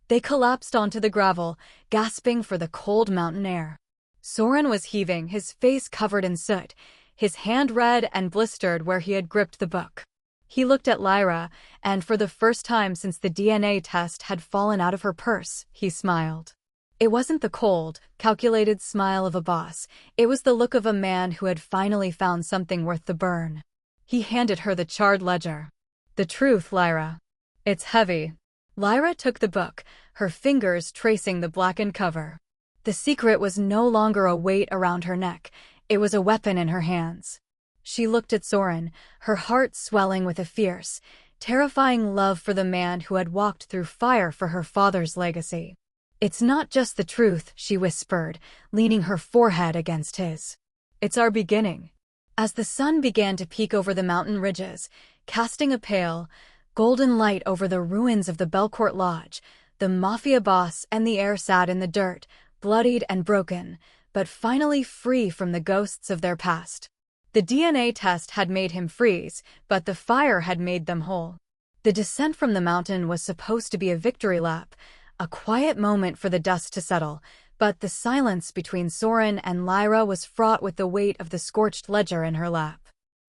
They collapsed onto the gravel, gasping for the cold mountain air. Soren was heaving, his face covered in soot, his hand red and blistered where he had gripped the book. He looked at Lyra, and for the first time since the DNA test had fallen out of her purse, he smiled. It wasn't the cold, calculated smile of a boss, it was the look of a man who had finally found something worth the burn. He handed her the charred ledger. "The truth, Lyra. It's heavy." Lyra took the book, her fingers tracing the blackened cover. The secret was no longer a weight around her neck, it was a weapon in her hands. She looked at Soren, her heart swelling with a fierce, terrifying love for the man who had walked through fire for her father's legacy. "It's not just the truth," she whispered, leaning her forehead against his. "It's our beginning." As the sun began to peek over the mountain ridges, casting a pale, golden light over the ruins of the Belcourt Lodge, the Mafia boss and the heir sat in the dirt, bloodied and broken, but finally free from the ghosts of their past. The DNA test had made him freeze, but the fire had made them whole. The descent from the mountain was supposed to be a victory lap, a quiet moment for the dust to settle, but the silence between Soren and Lyra was fraught with the weight of the scorched ledger in her lap.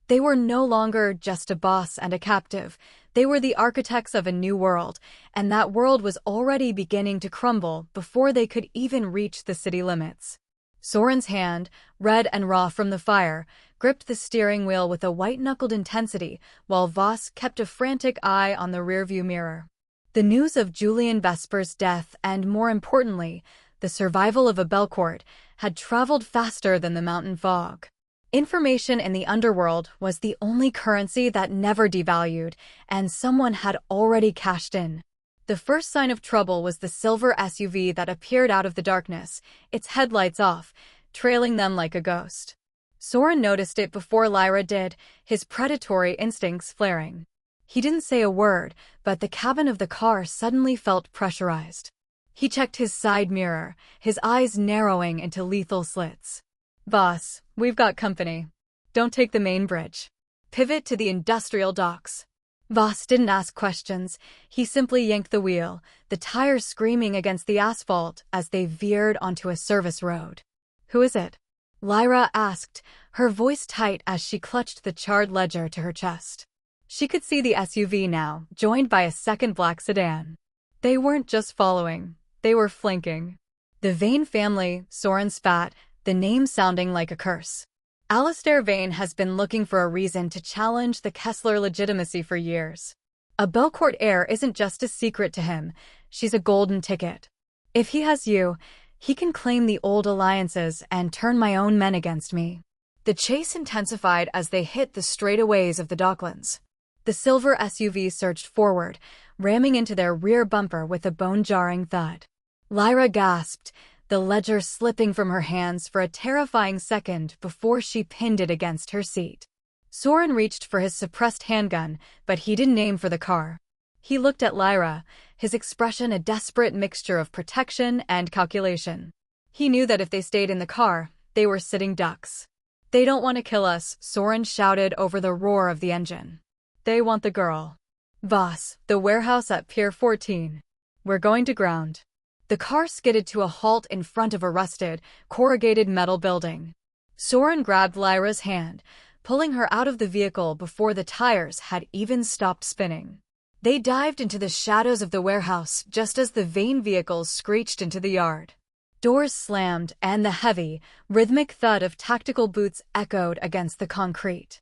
They were no longer just a boss and a captive, they were the architects of a new world, and that world was already beginning to crumble before they could even reach the city limits. Soren's hand, red and raw from the fire, gripped the steering wheel with a white-knuckled intensity, while Voss kept a frantic eye on the rearview mirror. The news of Julian Vesper's death and, more importantly, the survival of a Belcourt, had traveled faster than the mountain fog. Information in the underworld was the only currency that never devalued, and someone had already cashed in. The first sign of trouble was the silver SUV that appeared out of the darkness, its headlights off, trailing them like a ghost. Soren noticed it before Lyra did, his predatory instincts flaring. He didn't say a word, but the cabin of the car suddenly felt pressurized. He checked his side mirror, his eyes narrowing into lethal slits. "Boss, we've got company. Don't take the main bridge. Pivot to the industrial docks." Voss didn't ask questions, he simply yanked the wheel, the tires screaming against the asphalt as they veered onto a service road. "Who is it?" Lyra asked, her voice tight as she clutched the charred ledger to her chest. She could see the SUV now, joined by a second black sedan. They weren't just following, they were flanking. "The Vane family," Soren spat, the name sounding like a curse. "Alistair Vane has been looking for a reason to challenge the Kessler legitimacy for years. A Belcourt heir isn't just a secret to him, she's a golden ticket. If he has you, he can claim the old alliances and turn my own men against me." The chase intensified as they hit the straightaways of the Docklands. The silver SUV surged forward, ramming into their rear bumper with a bone-jarring thud. Lyra gasped, the ledger slipping from her hands for a terrifying second before she pinned it against her seat. Soren reached for his suppressed handgun, but he didn't aim for the car. He looked at Lyra, his expression a desperate mixture of protection and calculation. He knew that if they stayed in the car, they were sitting ducks. "They don't want to kill us," Soren shouted over the roar of the engine. "They want the girl." "Voss, the warehouse at Pier 14. We're going to ground." The car skidded to a halt in front of a rusted, corrugated metal building. Soren grabbed Lyra's hand, pulling her out of the vehicle before the tires had even stopped spinning. They dived into the shadows of the warehouse just as the Vane vehicles screeched into the yard. Doors slammed, and the heavy, rhythmic thud of tactical boots echoed against the concrete.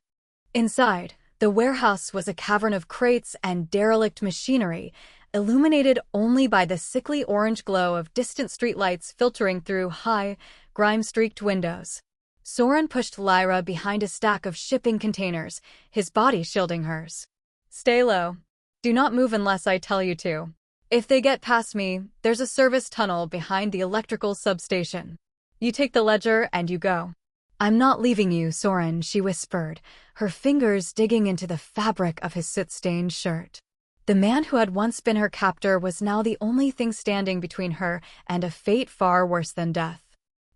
Inside, the warehouse was a cavern of crates and derelict machinery, illuminated only by the sickly orange glow of distant streetlights filtering through high, grime-streaked windows. Soren pushed Lyra behind a stack of shipping containers, his body shielding hers. "Stay low. Do not move unless I tell you to. If they get past me, there's a service tunnel behind the electrical substation. You take the ledger and you go." "I'm not leaving you, Soren," she whispered, her fingers digging into the fabric of his soot-stained shirt. The man who had once been her captor was now the only thing standing between her and a fate far worse than death.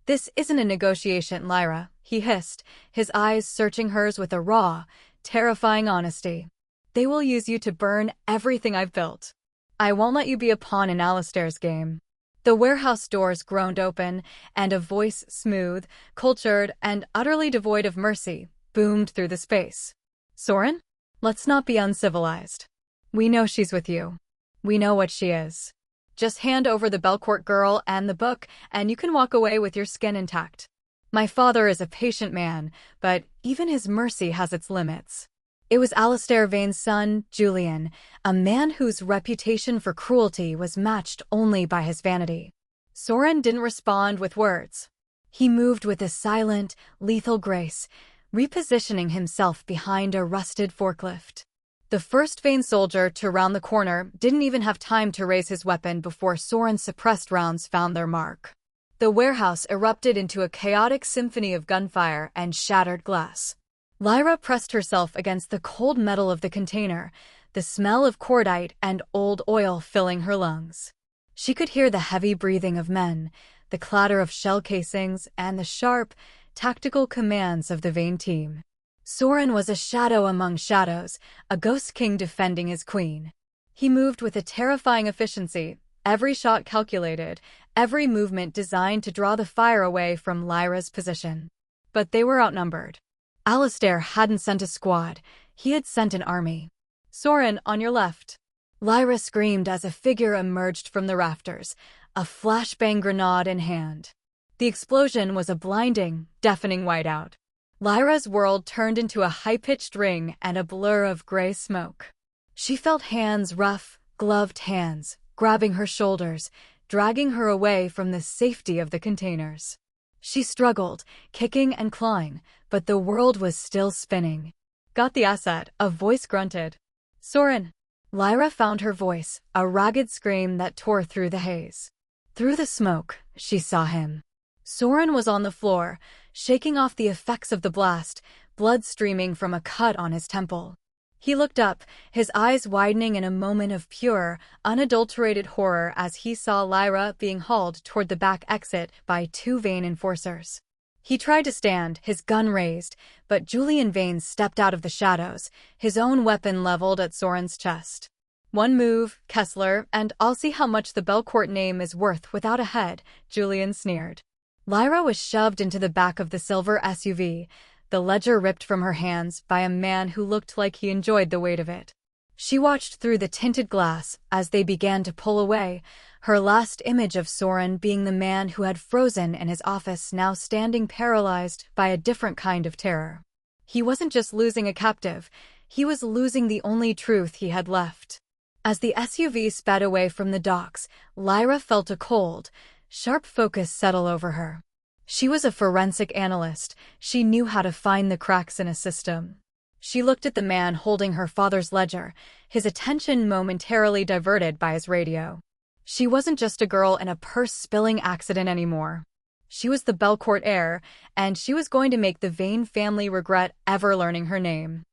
"This isn't a negotiation, Lyra," he hissed, his eyes searching hers with a raw, terrifying honesty. "They will use you to burn everything I've built. I won't let you be a pawn in Alistair's game." The warehouse doors groaned open, and a voice smooth, cultured, and utterly devoid of mercy boomed through the space. "Soren? Let's not be uncivilized. We know she's with you. We know what she is. Just hand over the Belcourt girl and the book, and you can walk away with your skin intact. My father is a patient man, but even his mercy has its limits." It was Alistair Vane's son, Julian, a man whose reputation for cruelty was matched only by his vanity. Soren didn't respond with words. He moved with a silent, lethal grace, repositioning himself behind a rusted forklift. The first Vane soldier to round the corner didn't even have time to raise his weapon before Soren's suppressed rounds found their mark. The warehouse erupted into a chaotic symphony of gunfire and shattered glass. Lyra pressed herself against the cold metal of the container, the smell of cordite and old oil filling her lungs. She could hear the heavy breathing of men, the clatter of shell casings, and the sharp, tactical commands of the Vane team. Soren was a shadow among shadows, a ghost king defending his queen. He moved with a terrifying efficiency, every shot calculated, every movement designed to draw the fire away from Lyra's position. But they were outnumbered. Alistair hadn't sent a squad, he had sent an army. "Soren, on your left." Lyra screamed as a figure emerged from the rafters, a flashbang grenade in hand. The explosion was a blinding, deafening whiteout. Lyra's world turned into a high-pitched ring and a blur of gray smoke. She felt hands, rough, gloved hands, grabbing her shoulders, dragging her away from the safety of the containers. She struggled, kicking and clawing, but the world was still spinning. "Got the asset," a voice grunted. "Soren." Lyra found her voice, a ragged scream that tore through the haze. Through the smoke, she saw him. Soren was on the floor, shaking off the effects of the blast, blood streaming from a cut on his temple. He looked up, his eyes widening in a moment of pure, unadulterated horror as he saw Lyra being hauled toward the back exit by two Vane enforcers. He tried to stand, his gun raised, but Julian Vane stepped out of the shadows, his own weapon leveled at Soren's chest. "One move, Kessler, and I'll see how much the Belcourt name is worth without a head," Julian sneered. Lyra was shoved into the back of the silver SUV, the ledger ripped from her hands by a man who looked like he enjoyed the weight of it. She watched through the tinted glass as they began to pull away, her last image of Soren being the man who had frozen in his office now standing paralyzed by a different kind of terror. He wasn't just losing a captive, he was losing the only truth he had left. As the SUV sped away from the docks, Lyra felt a cold, sharp focus settle over her. She was a forensic analyst. She knew how to find the cracks in a system. She looked at the man holding her father's ledger, his attention momentarily diverted by his radio. She wasn't just a girl in a purse-spilling accident anymore. She was the Belcourt heir, and she was going to make the Vane family regret ever learning her name.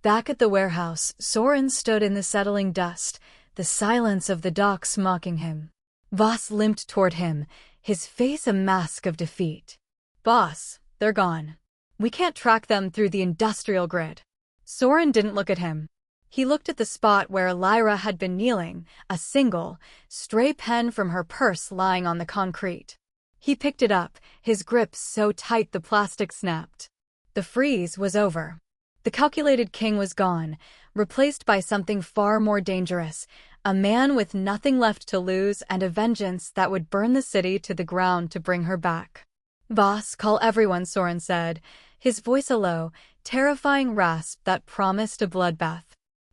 Back at the warehouse, Soren stood in the settling dust, the silence of the docks mocking him. Voss limped toward him, his face a mask of defeat. "Boss, they're gone. We can't track them through the industrial grid." Soren didn't look at him. He looked at the spot where Lyra had been kneeling, a single, stray pen from her purse lying on the concrete. He picked it up, his grip so tight the plastic snapped. The freeze was over. The calculated king was gone, replaced by something far more dangerous, a man with nothing left to lose and a vengeance that would burn the city to the ground to bring her back. "Boss, call everyone," Soren said, his voice a low, terrifying rasp that promised a bloodbath.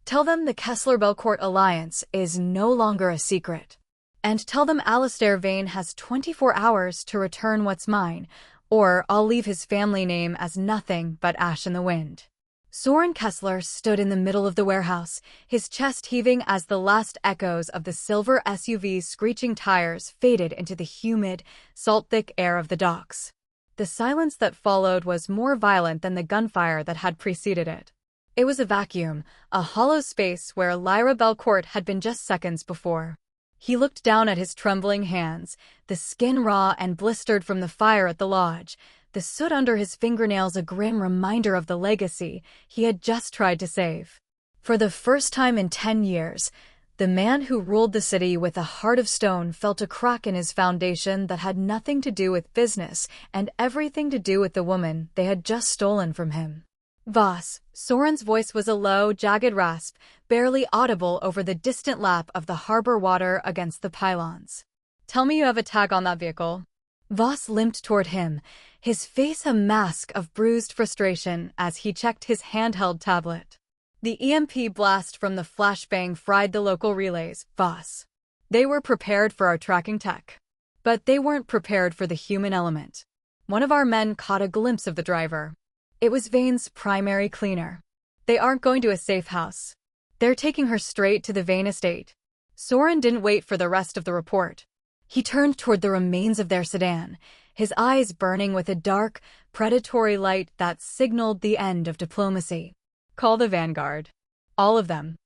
"Tell them the Kessler-Belcourt alliance is no longer a secret. And tell them Alistair Vane has 24 hours to return what's mine, or I'll leave his family name as nothing but ash in the wind." Soren Kessler stood in the middle of the warehouse, his chest heaving as the last echoes of the silver SUV's screeching tires faded into the humid, salt-thick air of the docks. The silence that followed was more violent than the gunfire that had preceded it. It was a vacuum, a hollow space where Lyra Belcourt had been just seconds before. He looked down at his trembling hands, the skin raw and blistered from the fire at the lodge, the soot under his fingernails a grim reminder of the legacy he had just tried to save. For the first time in 10 years, the man who ruled the city with a heart of stone felt a crack in his foundation that had nothing to do with business and everything to do with the woman they had just stolen from him. "Voss," Soren's voice was a low, jagged rasp, barely audible over the distant lap of the harbor water against the pylons. "Tell me you have a tag on that vehicle." Voss limped toward him, his face a mask of bruised frustration as he checked his handheld tablet. The EMP blast from the flashbang fried the local relays, Voss. They were prepared for our tracking tech. But they weren't prepared for the human element. One of our men caught a glimpse of the driver. It was Vane's primary cleaner. "They aren't going to a safe house. They're taking her straight to the Vane estate." Soren didn't wait for the rest of the report. He turned toward the remains of their sedan, his eyes burning with a dark, predatory light that signaled the end of diplomacy. "Call the Vanguard. All of them.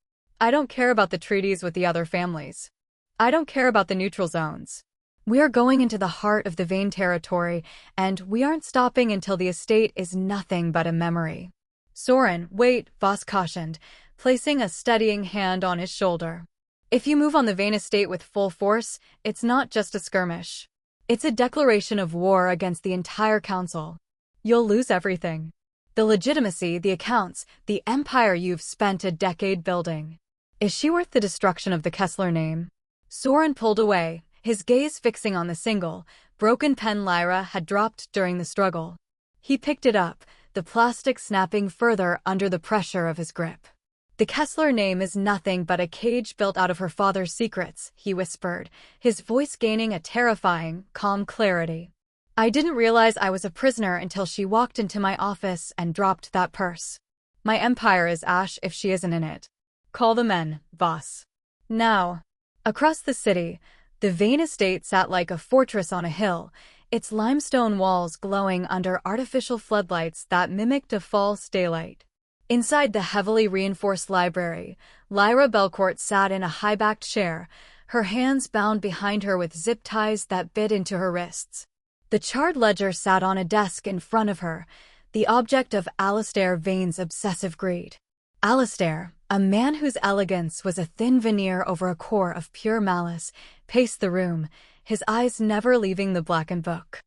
I don't care about the treaties with the other families. I don't care about the neutral zones. We are going into the heart of the Vane territory, and we aren't stopping until the estate is nothing but a memory." "Soren, wait," Voss cautioned, placing a steadying hand on his shoulder. "If you move on the Vane estate with full force, it's not just a skirmish. It's a declaration of war against the entire council. You'll lose everything. The legitimacy, the accounts, the empire you've spent a decade building. Is she worth the destruction of the Kessler name?" Soren pulled away, his gaze fixing on the single, broken pen Lyra had dropped during the struggle. He picked it up, the plastic snapping further under the pressure of his grip. "The Kessler name is nothing but a cage built out of her father's secrets," he whispered, his voice gaining a terrifying, calm clarity. "I didn't realize I was a prisoner until she walked into my office and dropped that purse. My empire is ash if she isn't in it. Call the men, Voss. Now." Across the city, the Vane estate sat like a fortress on a hill, its limestone walls glowing under artificial floodlights that mimicked a false daylight. Inside the heavily reinforced library, Lyra Belcourt sat in a high-backed chair, her hands bound behind her with zip ties that bit into her wrists. The charred ledger sat on a desk in front of her, the object of Alistair Vane's obsessive greed. Alistair, a man whose elegance was a thin veneer over a core of pure malice, paced the room, his eyes never leaving the blackened book.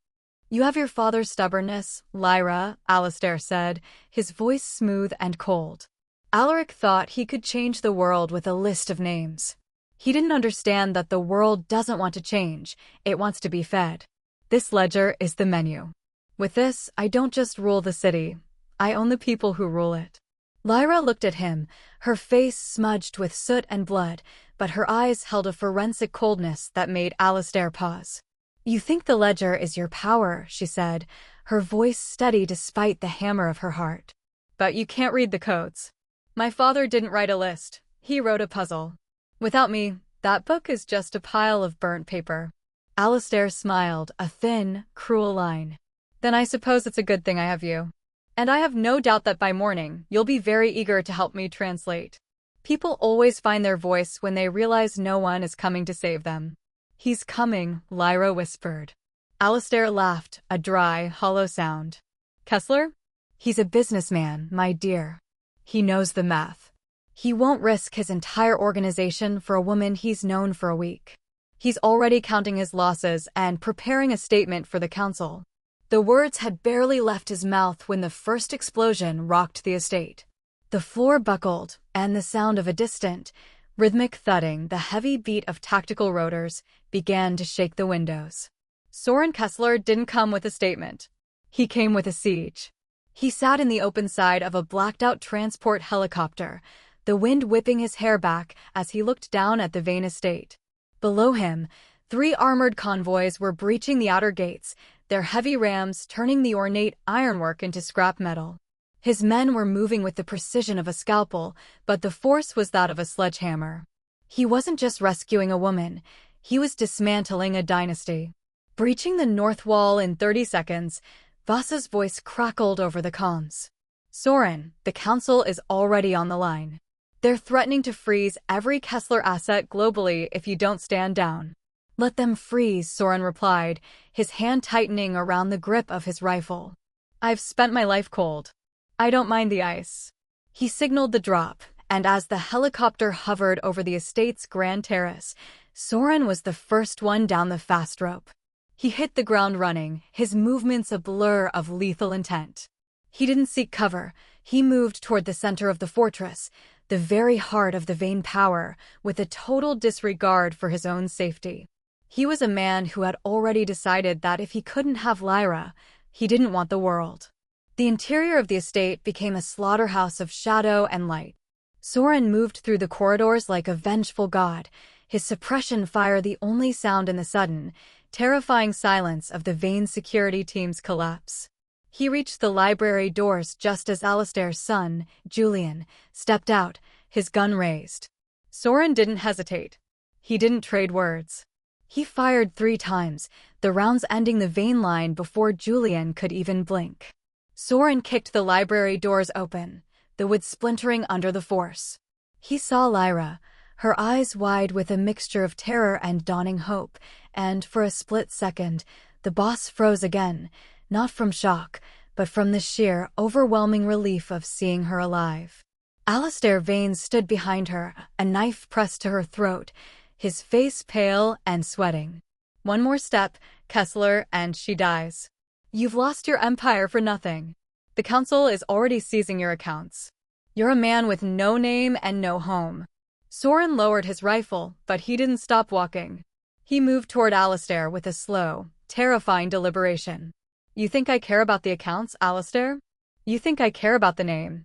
"You have your father's stubbornness, Lyra," Alistair said, his voice smooth and cold. Alaric thought he could change the world with a list of names. He didn't understand that the world doesn't want to change, it wants to be fed. This ledger is the menu. With this, I don't just rule the city, I own the people who rule it. Lyra looked at him, her face smudged with soot and blood, but her eyes held a forensic coldness that made Alistair pause. "You think the ledger is your power," she said, her voice steady despite the hammer of her heart. "But you can't read the codes. My father didn't write a list, he wrote a puzzle. Without me, that book is just a pile of burnt paper." Alistair smiled, a thin, cruel line. "Then I suppose it's a good thing I have you. And I have no doubt that by morning, you'll be very eager to help me translate. People always find their voice when they realize no one is coming to save them." "He's coming," Lyra whispered. Alistair laughed, a dry, hollow sound. "Kessler? He's a businessman, my dear. He knows the math. He won't risk his entire organization for a woman he's known for a week. He's already counting his losses and preparing a statement for the council. The words had barely left his mouth when the first explosion rocked the estate. The floor buckled, and the sound of a distant, rhythmic thudding, the heavy beat of tactical rotors, began to shake the windows. Soren Kessler didn't come with a statement. He came with a siege. He sat in the open side of a blacked-out transport helicopter, the wind whipping his hair back as he looked down at the Vane estate. Below him, 3 armored convoys were breaching the outer gates, their heavy rams turning the ornate ironwork into scrap metal. His men were moving with the precision of a scalpel, but the force was that of a sledgehammer. He wasn't just rescuing a woman, he was dismantling a dynasty. Breaching the north wall in 30 seconds, Vasa's voice crackled over the comms. Soren, the council is already on the line. They're threatening to freeze every Kessler asset globally if you don't stand down. Let them freeze, Soren replied, his hand tightening around the grip of his rifle. I've spent my life cold. I don't mind the ice. He signaled the drop, and as the helicopter hovered over the estate's grand terrace, Soren was the first one down the fast rope. He hit the ground running, his movements a blur of lethal intent. He didn't seek cover, he moved toward the center of the fortress, the very heart of the Vane power, with a total disregard for his own safety. He was a man who had already decided that if he couldn't have Lyra, he didn't want the world. The interior of the estate became a slaughterhouse of shadow and light. Soren moved through the corridors like a vengeful god, his suppression fire the only sound in the sudden, terrifying silence of the Vane security team's collapse. He reached the library doors just as Alistair's son, Julian, stepped out, his gun raised. Soren didn't hesitate. He didn't trade words. He fired 3 times, the rounds ending the Vane line before Julian could even blink. Soren kicked the library doors open, the wood splintering under the force. He saw Lyra, her eyes wide with a mixture of terror and dawning hope, and for a split second, the boss froze again, not from shock, but from the sheer, overwhelming relief of seeing her alive. Alistair Vane stood behind her, a knife pressed to her throat, his face pale and sweating. One more step, Kessler, and she dies. You've lost your empire for nothing. The council is already seizing your accounts. You're a man with no name and no home. Soren lowered his rifle, but he didn't stop walking. He moved toward Alistair with a slow, terrifying deliberation. You think I care about the accounts, Alistair? You think I care about the name?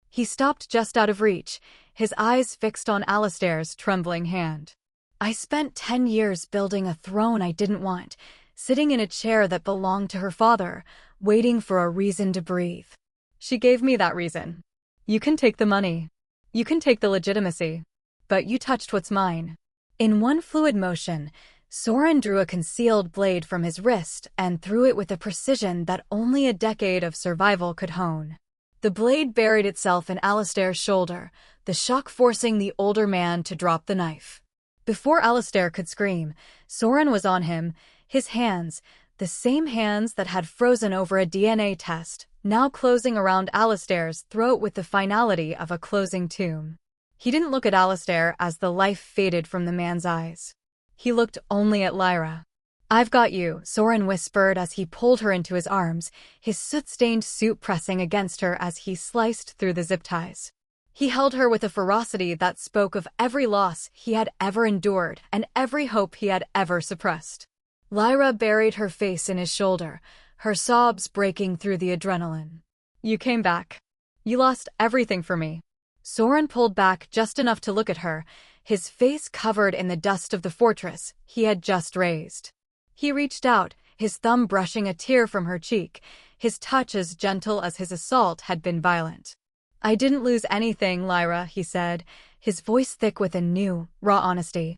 He stopped just out of reach, his eyes fixed on Alistair's trembling hand. I spent 10 years building a throne I didn't want, sitting in a chair that belonged to her father, waiting for a reason to breathe. She gave me that reason. You can take the money. You can take the legitimacy. But you touched what's mine. In one fluid motion, Soren drew a concealed blade from his wrist and threw it with a precision that only a decade of survival could hone. The blade buried itself in Alistair's shoulder, the shock forcing the older man to drop the knife. Before Alistair could scream, Soren was on him, his hands, the same hands that had frozen over a DNA test, now closing around Alistair's throat with the finality of a closing tomb. He didn't look at Alistair as the life faded from the man's eyes. He looked only at Lyra. I've got you, Soren whispered as he pulled her into his arms, his soot-stained suit pressing against her as he sliced through the zip ties. He held her with a ferocity that spoke of every loss he had ever endured and every hope he had ever suppressed. Lyra buried her face in his shoulder, her sobs breaking through the adrenaline. You came back. You lost everything for me. Soren pulled back just enough to look at her, his face covered in the dust of the fortress he had just raised. He reached out, his thumb brushing a tear from her cheek, his touch as gentle as his assault had been violent. I didn't lose anything, Lyra, he said, his voice thick with a new, raw honesty.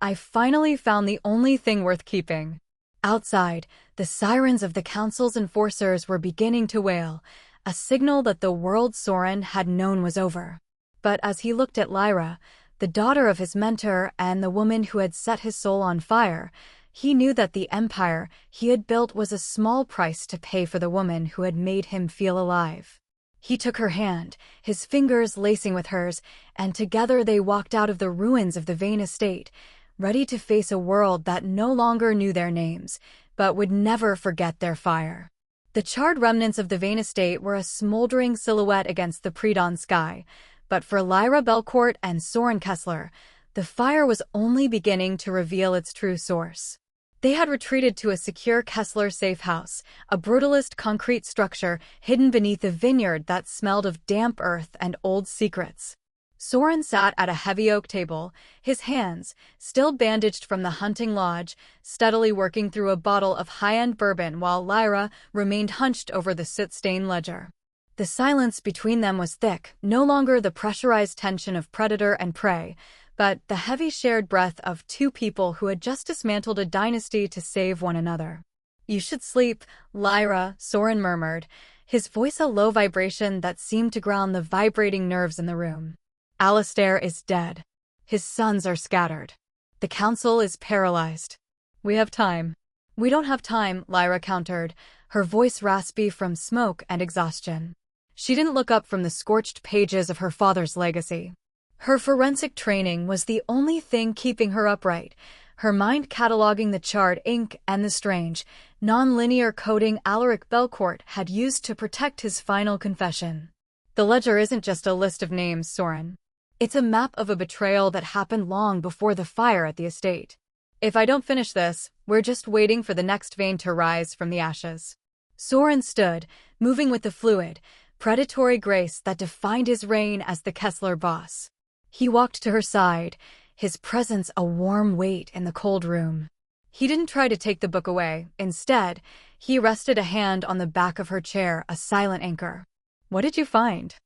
I finally found the only thing worth keeping. Outside, the sirens of the council's enforcers were beginning to wail, a signal that the world Soren had known was over. But as he looked at Lyra, the daughter of his mentor and the woman who had set his soul on fire, he knew that the empire he had built was a small price to pay for the woman who had made him feel alive. He took her hand, his fingers lacing with hers, and together they walked out of the ruins of the Vane estate, ready to face a world that no longer knew their names, but would never forget their fire. The charred remnants of the Vane estate were a smoldering silhouette against the pre-dawn sky, but for Lyra Belcourt and Soren Kessler, the fire was only beginning to reveal its true source. They had retreated to a secure Kessler safe house, a brutalist concrete structure hidden beneath a vineyard that smelled of damp earth and old secrets. Soren sat at a heavy oak table, his hands, still bandaged from the hunting lodge, steadily working through a bottle of high-end bourbon while Lyra remained hunched over the soot-stained ledger. The silence between them was thick, no longer the pressurized tension of predator and prey, but the heavy shared breath of two people who had just dismantled a dynasty to save one another. "You should sleep, Lyra," Soren murmured, his voice a low vibration that seemed to ground the vibrating nerves in the room. "Alistair is dead. His sons are scattered. The council is paralyzed. We have time." "We don't have time," Lyra countered, her voice raspy from smoke and exhaustion. She didn't look up from the scorched pages of her father's legacy. Her forensic training was the only thing keeping her upright, her mind cataloging the charred ink and the strange, non-linear coding Alaric Belcourt had used to protect his final confession. "The ledger isn't just a list of names, Soren. It's a map of a betrayal that happened long before the fire at the estate. If I don't finish this, we're just waiting for the next vein to rise from the ashes." Soren stood, moving with the fluid, predatory grace that defined his reign as the Kessler boss. He walked to her side, his presence a warm weight in the cold room. He didn't try to take the book away. Instead, he rested a hand on the back of her chair, a silent anchor. "What did you find?"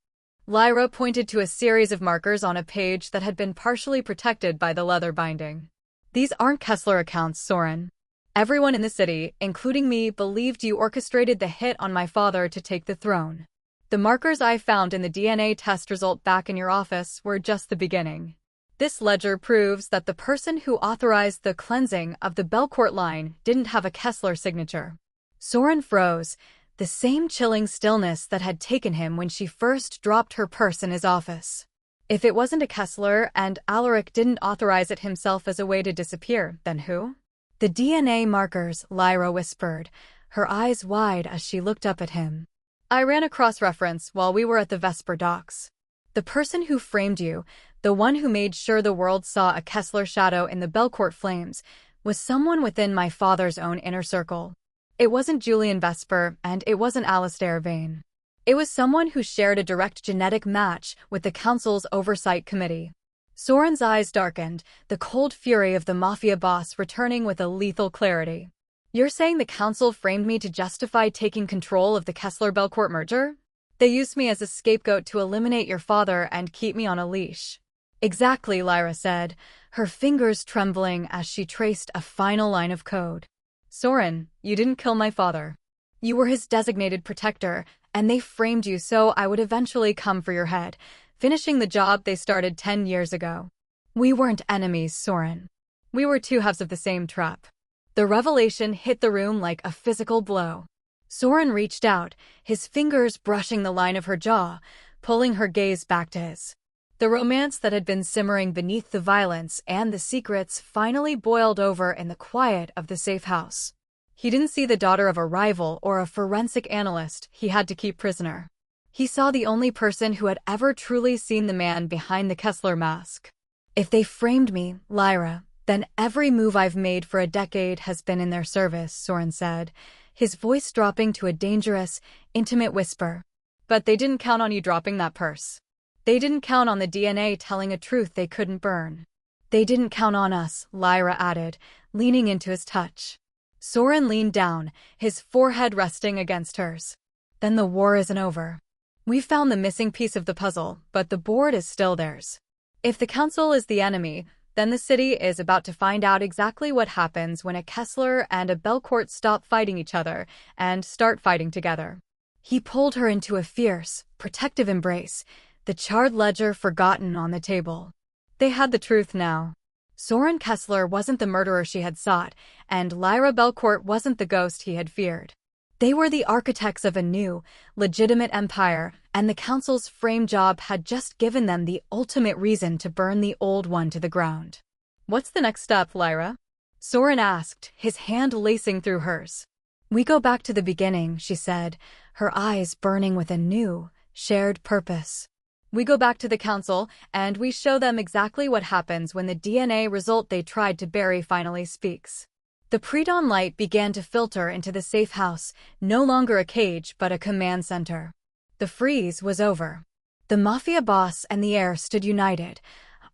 Lyra pointed to a series of markers on a page that had been partially protected by the leather binding. "These aren't Kessler accounts, Soren. Everyone in the city, including me, believed you orchestrated the hit on my father to take the throne. The markers I found in the DNA test result back in your office were just the beginning. This ledger proves that the person who authorized the cleansing of the Belcourt line didn't have a Kessler signature." Soren froze, the same chilling stillness that had taken him when she first dropped her purse in his office. If it wasn't a Kessler and Alaric didn't authorize it himself as a way to disappear, then who? "The DNA markers," Lyra whispered, her eyes wide as she looked up at him. "I ran a cross-reference while we were at the Vesper docks. The person who framed you, the one who made sure the world saw a Kessler shadow in the Belcourt flames, was someone within my father's own inner circle. It wasn't Julian Vesper, and it wasn't Alistair Vane. It was someone who shared a direct genetic match with the Council's Oversight Committee." Soren's eyes darkened, the cold fury of the Mafia boss returning with a lethal clarity. "You're saying the Council framed me to justify taking control of the Kessler-Belcourt merger? They used me as a scapegoat to eliminate your father and keep me on a leash." "Exactly," Lyra said, her fingers trembling as she traced a final line of code. "Soren, you didn't kill my father. You were his designated protector, and they framed you so I would eventually come for your head, finishing the job they started 10 years ago. We weren't enemies, Soren. We were two halves of the same trap." The revelation hit the room like a physical blow. Soren reached out, his fingers brushing the line of her jaw, pulling her gaze back to his. The romance that had been simmering beneath the violence and the secrets finally boiled over in the quiet of the safe house. He didn't see the daughter of a rival or a forensic analyst he had to keep prisoner. He saw the only person who had ever truly seen the man behind the Kessler mask. "If they framed me, Lyra, then every move I've made for a decade has been in their service," Soren said, his voice dropping to a dangerous, intimate whisper. "But they didn't count on you dropping that purse. They didn't count on the DNA telling a truth they couldn't burn. They didn't count on us," Lyra added, leaning into his touch. Soren leaned down, his forehead resting against hers. "Then the war isn't over. We found the missing piece of the puzzle, but the board is still theirs. If the Council is the enemy, then the city is about to find out exactly what happens when a Kessler and a Belcourt stop fighting each other and start fighting together." He pulled her into a fierce, protective embrace, the charred ledger forgotten on the table. They had the truth now. Soren Kessler wasn't the murderer she had sought, and Lyra Belcourt wasn't the ghost he had feared. They were the architects of a new, legitimate empire, and the Council's frame job had just given them the ultimate reason to burn the old one to the ground. "What's the next step, Lyra?" Soren asked, his hand lacing through hers. We go back to the beginning, she said, her eyes burning with a new, shared purpose. We go back to the council, and we show them exactly what happens when the DNA result they tried to bury finally speaks. The pre-dawn light began to filter into the safe house, no longer a cage but a command center. The freeze was over. The Mafia boss and the heir stood united,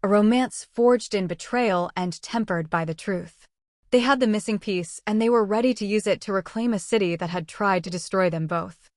a romance forged in betrayal and tempered by the truth. They had the missing piece, and they were ready to use it to reclaim a city that had tried to destroy them both.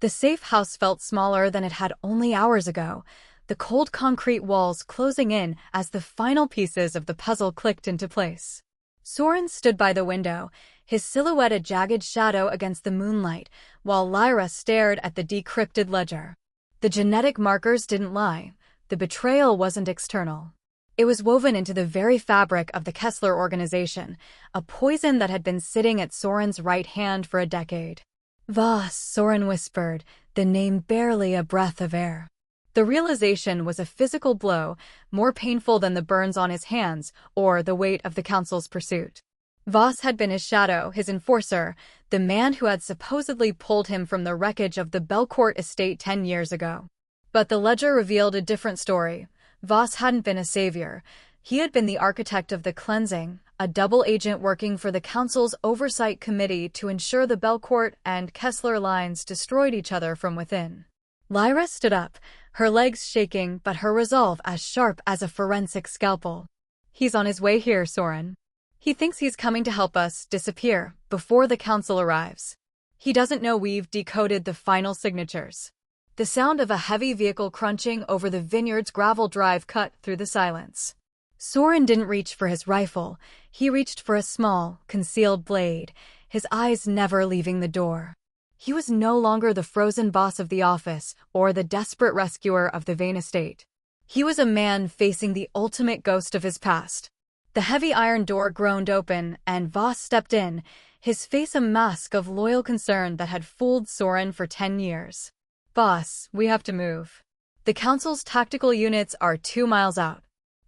The safe house felt smaller than it had only hours ago, the cold concrete walls closing in as the final pieces of the puzzle clicked into place. Soren stood by the window, his silhouette a jagged shadow against the moonlight, while Lyra stared at the decrypted ledger. The genetic markers didn't lie. The betrayal wasn't external. It was woven into the very fabric of the Kessler organization, a poison that had been sitting at Soren's right hand for a decade. Voss, Soren whispered, the name barely a breath of air. The realization was a physical blow, more painful than the burns on his hands or the weight of the council's pursuit. Voss had been his shadow, his enforcer, the man who had supposedly pulled him from the wreckage of the Belcourt estate 10 years ago. But the ledger revealed a different story. Voss hadn't been a savior. He had been the architect of the cleansing, a double agent working for the council's oversight committee to ensure the Belcourt and Kessler lines destroyed each other from within. Lyra stood up, her legs shaking but her resolve as sharp as a forensic scalpel. He's on his way here, Soren. He thinks he's coming to help us disappear before the council arrives. He doesn't know we've decoded the final signatures. The sound of a heavy vehicle crunching over the vineyard's gravel drive cut through the silence. Soren didn't reach for his rifle. He reached for a small, concealed blade, his eyes never leaving the door. He was no longer the frozen boss of the office or the desperate rescuer of the Vane estate. He was a man facing the ultimate ghost of his past. The heavy iron door groaned open, and Voss stepped in, his face a mask of loyal concern that had fooled Soren for 10 years. Boss, we have to move. The council's tactical units are 2 miles out.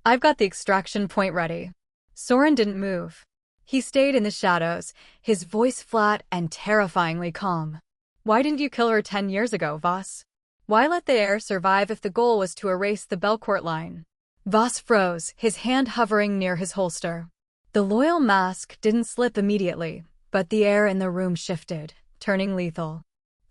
I've got the extraction point ready. Soren didn't move. He stayed in the shadows, his voice flat and terrifyingly calm. Why didn't you kill her 10 years ago, Voss? Why let the heir survive if the goal was to erase the Belcourt line? Voss froze, his hand hovering near his holster. The loyal mask didn't slip immediately, but the air in the room shifted, turning lethal.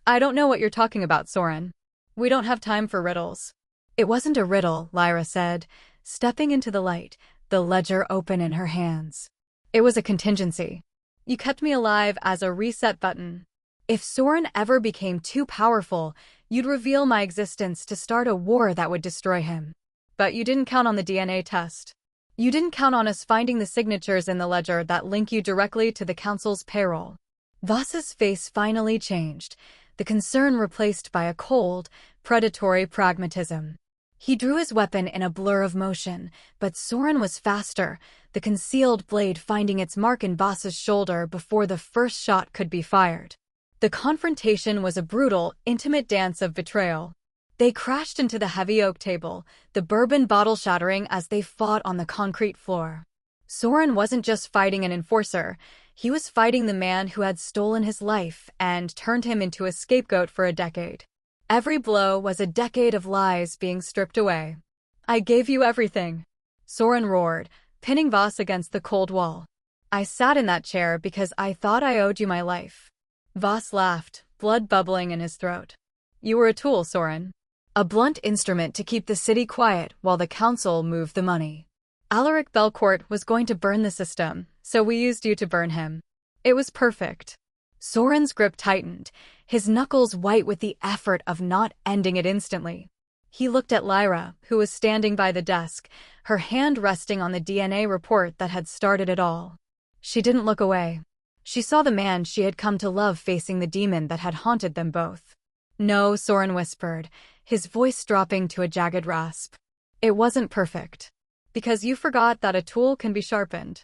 I don't know what you're talking about, Soren. We don't have time for riddles. It wasn't a riddle, Lyra said, stepping into the light, the ledger open in her hands. It was a contingency. You kept me alive as a reset button. If Soren ever became too powerful, you'd reveal my existence to start a war that would destroy him. But you didn't count on the DNA test. You didn't count on us finding the signatures in the ledger that link you directly to the council's payroll. Voss's face finally changed, the concern replaced by a cold, predatory pragmatism. He drew his weapon in a blur of motion, but Soren was faster, the concealed blade finding its mark in Voss's shoulder before the first shot could be fired. The confrontation was a brutal, intimate dance of betrayal. They crashed into the heavy oak table, the bourbon bottle shattering as they fought on the concrete floor. Soren wasn't just fighting an enforcer, he was fighting the man who had stolen his life and turned him into a scapegoat for a decade. Every blow was a decade of lies being stripped away. I gave you everything, Soren roared, pinning Voss against the cold wall. I sat in that chair because I thought I owed you my life. Voss laughed, blood bubbling in his throat. You were a tool, Soren. A blunt instrument to keep the city quiet while the council moved the money. Alaric Belcourt was going to burn the system, so we used you to burn him. It was perfect. Soren's grip tightened, his knuckles white with the effort of not ending it instantly. He looked at Lyra, who was standing by the desk, her hand resting on the DNA report that had started it all. She didn't look away. She saw the man she had come to love facing the demon that had haunted them both. No, Soren whispered, his voice dropping to a jagged rasp. It wasn't perfect. Because you forgot that a tool can be sharpened.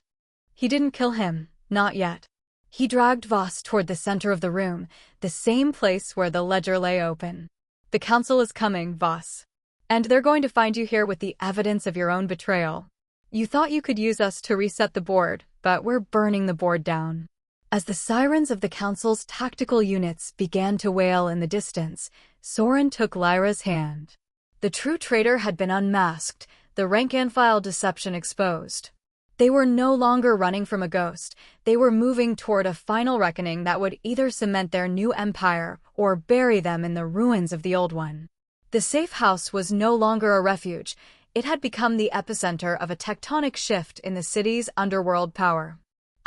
He didn't kill him, not yet. He dragged Voss toward the center of the room, the same place where the ledger lay open. The council is coming, Voss. And they're going to find you here with the evidence of your own betrayal. You thought you could use us to reset the board, but we're burning the board down. As the sirens of the council's tactical units began to wail in the distance, Soren took Lyra's hand. The true traitor had been unmasked, the rank-and-file deception exposed. They were no longer running from a ghost, they were moving toward a final reckoning that would either cement their new empire or bury them in the ruins of the old one. The safe house was no longer a refuge, it had become the epicenter of a tectonic shift in the city's underworld power.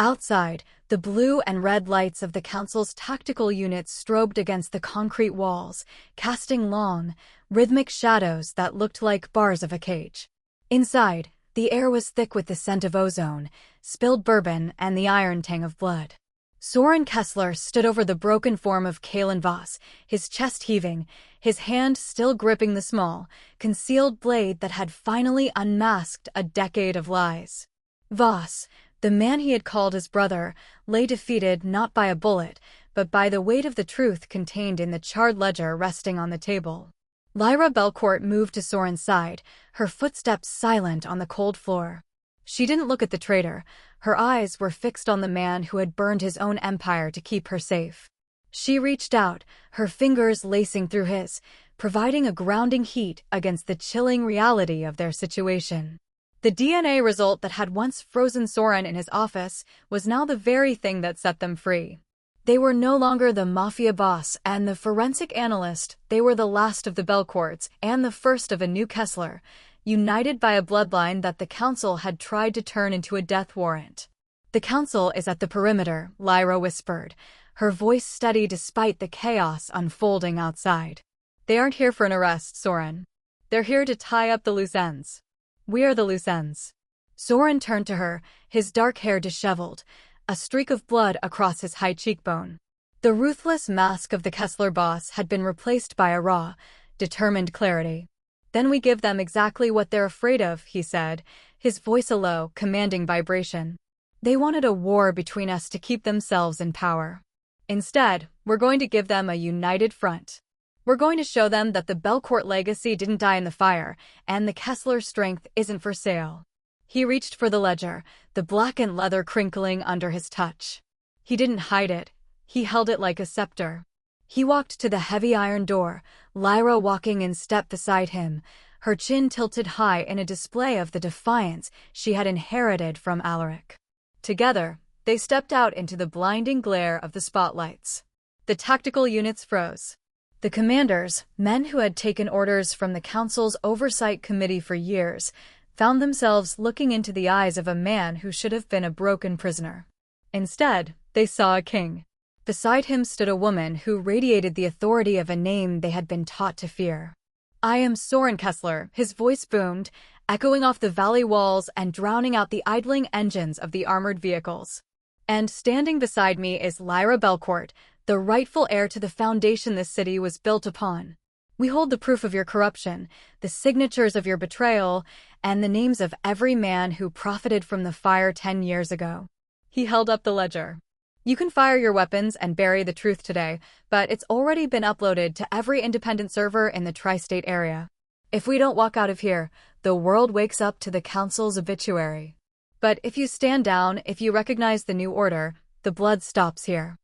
Outside, the blue and red lights of the council's tactical units strobed against the concrete walls, casting long, rhythmic shadows that looked like bars of a cage. Inside, the air was thick with the scent of ozone, spilled bourbon, and the iron tang of blood. Soren Kessler stood over the broken form of Kalen Voss, his chest heaving, his hand still gripping the small, concealed blade that had finally unmasked a decade of lies. Voss, the man he had called his brother, lay defeated not by a bullet, but by the weight of the truth contained in the charred ledger resting on the table. Lyra Belcourt moved to Soren's side, her footsteps silent on the cold floor. She didn't look at the traitor. Her eyes were fixed on the man who had burned his own empire to keep her safe. She reached out, her fingers lacing through his, providing a grounding heat against the chilling reality of their situation. The DNA result that had once frozen Soren in his office was now the very thing that set them free. They were no longer the Mafia boss and the forensic analyst, they were the last of the Belcourts and the first of a new Kessler, united by a bloodline that the council had tried to turn into a death warrant. "The council is at the perimeter," Lyra whispered, her voice steady despite the chaos unfolding outside. "They aren't here for an arrest, Soren. They're here to tie up the loose ends. We are the loose ends." Soren turned to her, his dark hair disheveled, a streak of blood across his high cheekbone. The ruthless mask of the Kessler boss had been replaced by a raw, determined clarity. "Then we give them exactly what they're afraid of," he said, his voice a low, commanding vibration. "They wanted a war between us to keep themselves in power. Instead, we're going to give them a united front. We're going to show them that the Belcourt legacy didn't die in the fire, and the Kessler strength isn't for sale." He reached for the ledger, the blackened leather crinkling under his touch. He didn't hide it. He held it like a scepter. He walked to the heavy iron door, Lyra walking in step beside him, her chin tilted high in a display of the defiance she had inherited from Alaric. Together, they stepped out into the blinding glare of the spotlights. The tactical units froze. The commanders, men who had taken orders from the council's oversight committee for years, found themselves looking into the eyes of a man who should have been a broken prisoner. Instead, they saw a king. Beside him stood a woman who radiated the authority of a name they had been taught to fear. "I am Soren Kessler," his voice boomed, echoing off the valley walls and drowning out the idling engines of the armored vehicles. "And standing beside me is Lyra Belcourt, the rightful heir to the foundation this city was built upon. We hold the proof of your corruption, the signatures of your betrayal, and the names of every man who profited from the fire 10 years ago." He held up the ledger. "You can fire your weapons and bury the truth today, but it's already been uploaded to every independent server in the tri-state area. If we don't walk out of here, the world wakes up to the council's obituary. But if you stand down, if you recognize the new order, the blood stops here."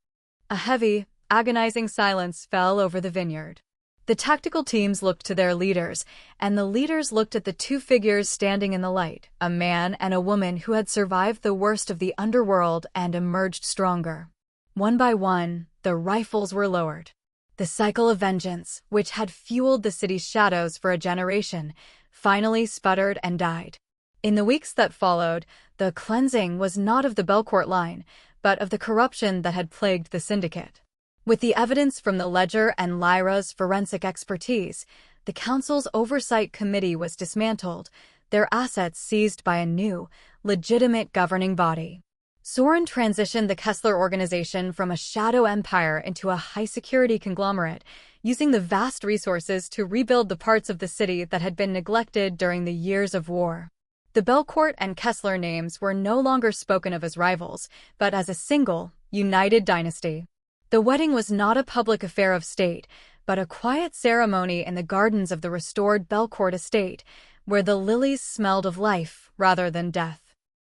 A heavy, agonizing silence fell over the vineyard. The tactical teams looked to their leaders, and the leaders looked at the two figures standing in the light, a man and a woman who had survived the worst of the underworld and emerged stronger. One by one, the rifles were lowered. The cycle of vengeance, which had fueled the city's shadows for a generation, finally sputtered and died. In the weeks that followed, the cleansing was not of the Belcourt line, but of the corruption that had plagued the syndicate. With the evidence from the ledger and Lyra's forensic expertise, the council's oversight committee was dismantled, their assets seized by a new, legitimate governing body. Soren transitioned the Kessler organization from a shadow empire into a high-security conglomerate, using the vast resources to rebuild the parts of the city that had been neglected during the years of war. The Belcourt and Kessler names were no longer spoken of as rivals, but as a single, united dynasty. The wedding was not a public affair of state, but a quiet ceremony in the gardens of the restored Belcourt estate, where the lilies smelled of life rather than death.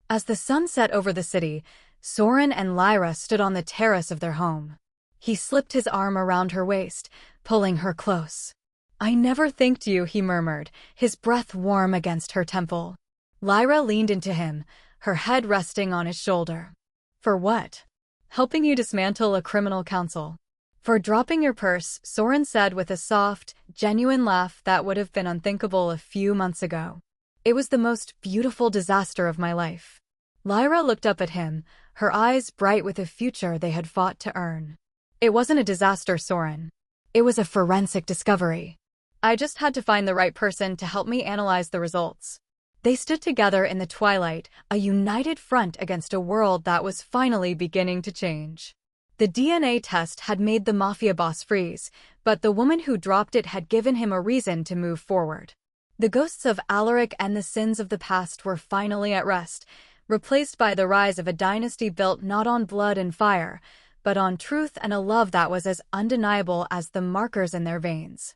As the sun set over the city, Soren and Lyra stood on the terrace of their home. He slipped his arm around her waist, pulling her close. "I never thanked you," he murmured, his breath warm against her temple. Lyra leaned into him, her head resting on his shoulder. "For what?" "Helping you dismantle a criminal council." "For dropping your purse," Soren said with a soft, genuine laugh that would have been unthinkable a few months ago. "It was the most beautiful disaster of my life." Lyra looked up at him, her eyes bright with a future they had fought to earn. "It wasn't a disaster, Soren. It was a forensic discovery. I just had to find the right person to help me analyze the results." They stood together in the twilight, a united front against a world that was finally beginning to change. The DNA test had made the Mafia boss freeze, but the woman who dropped it had given him a reason to move forward. The ghosts of Alaric and the sins of the past were finally at rest, replaced by the rise of a dynasty built not on blood and fire, but on truth and a love that was as undeniable as the markers in their veins.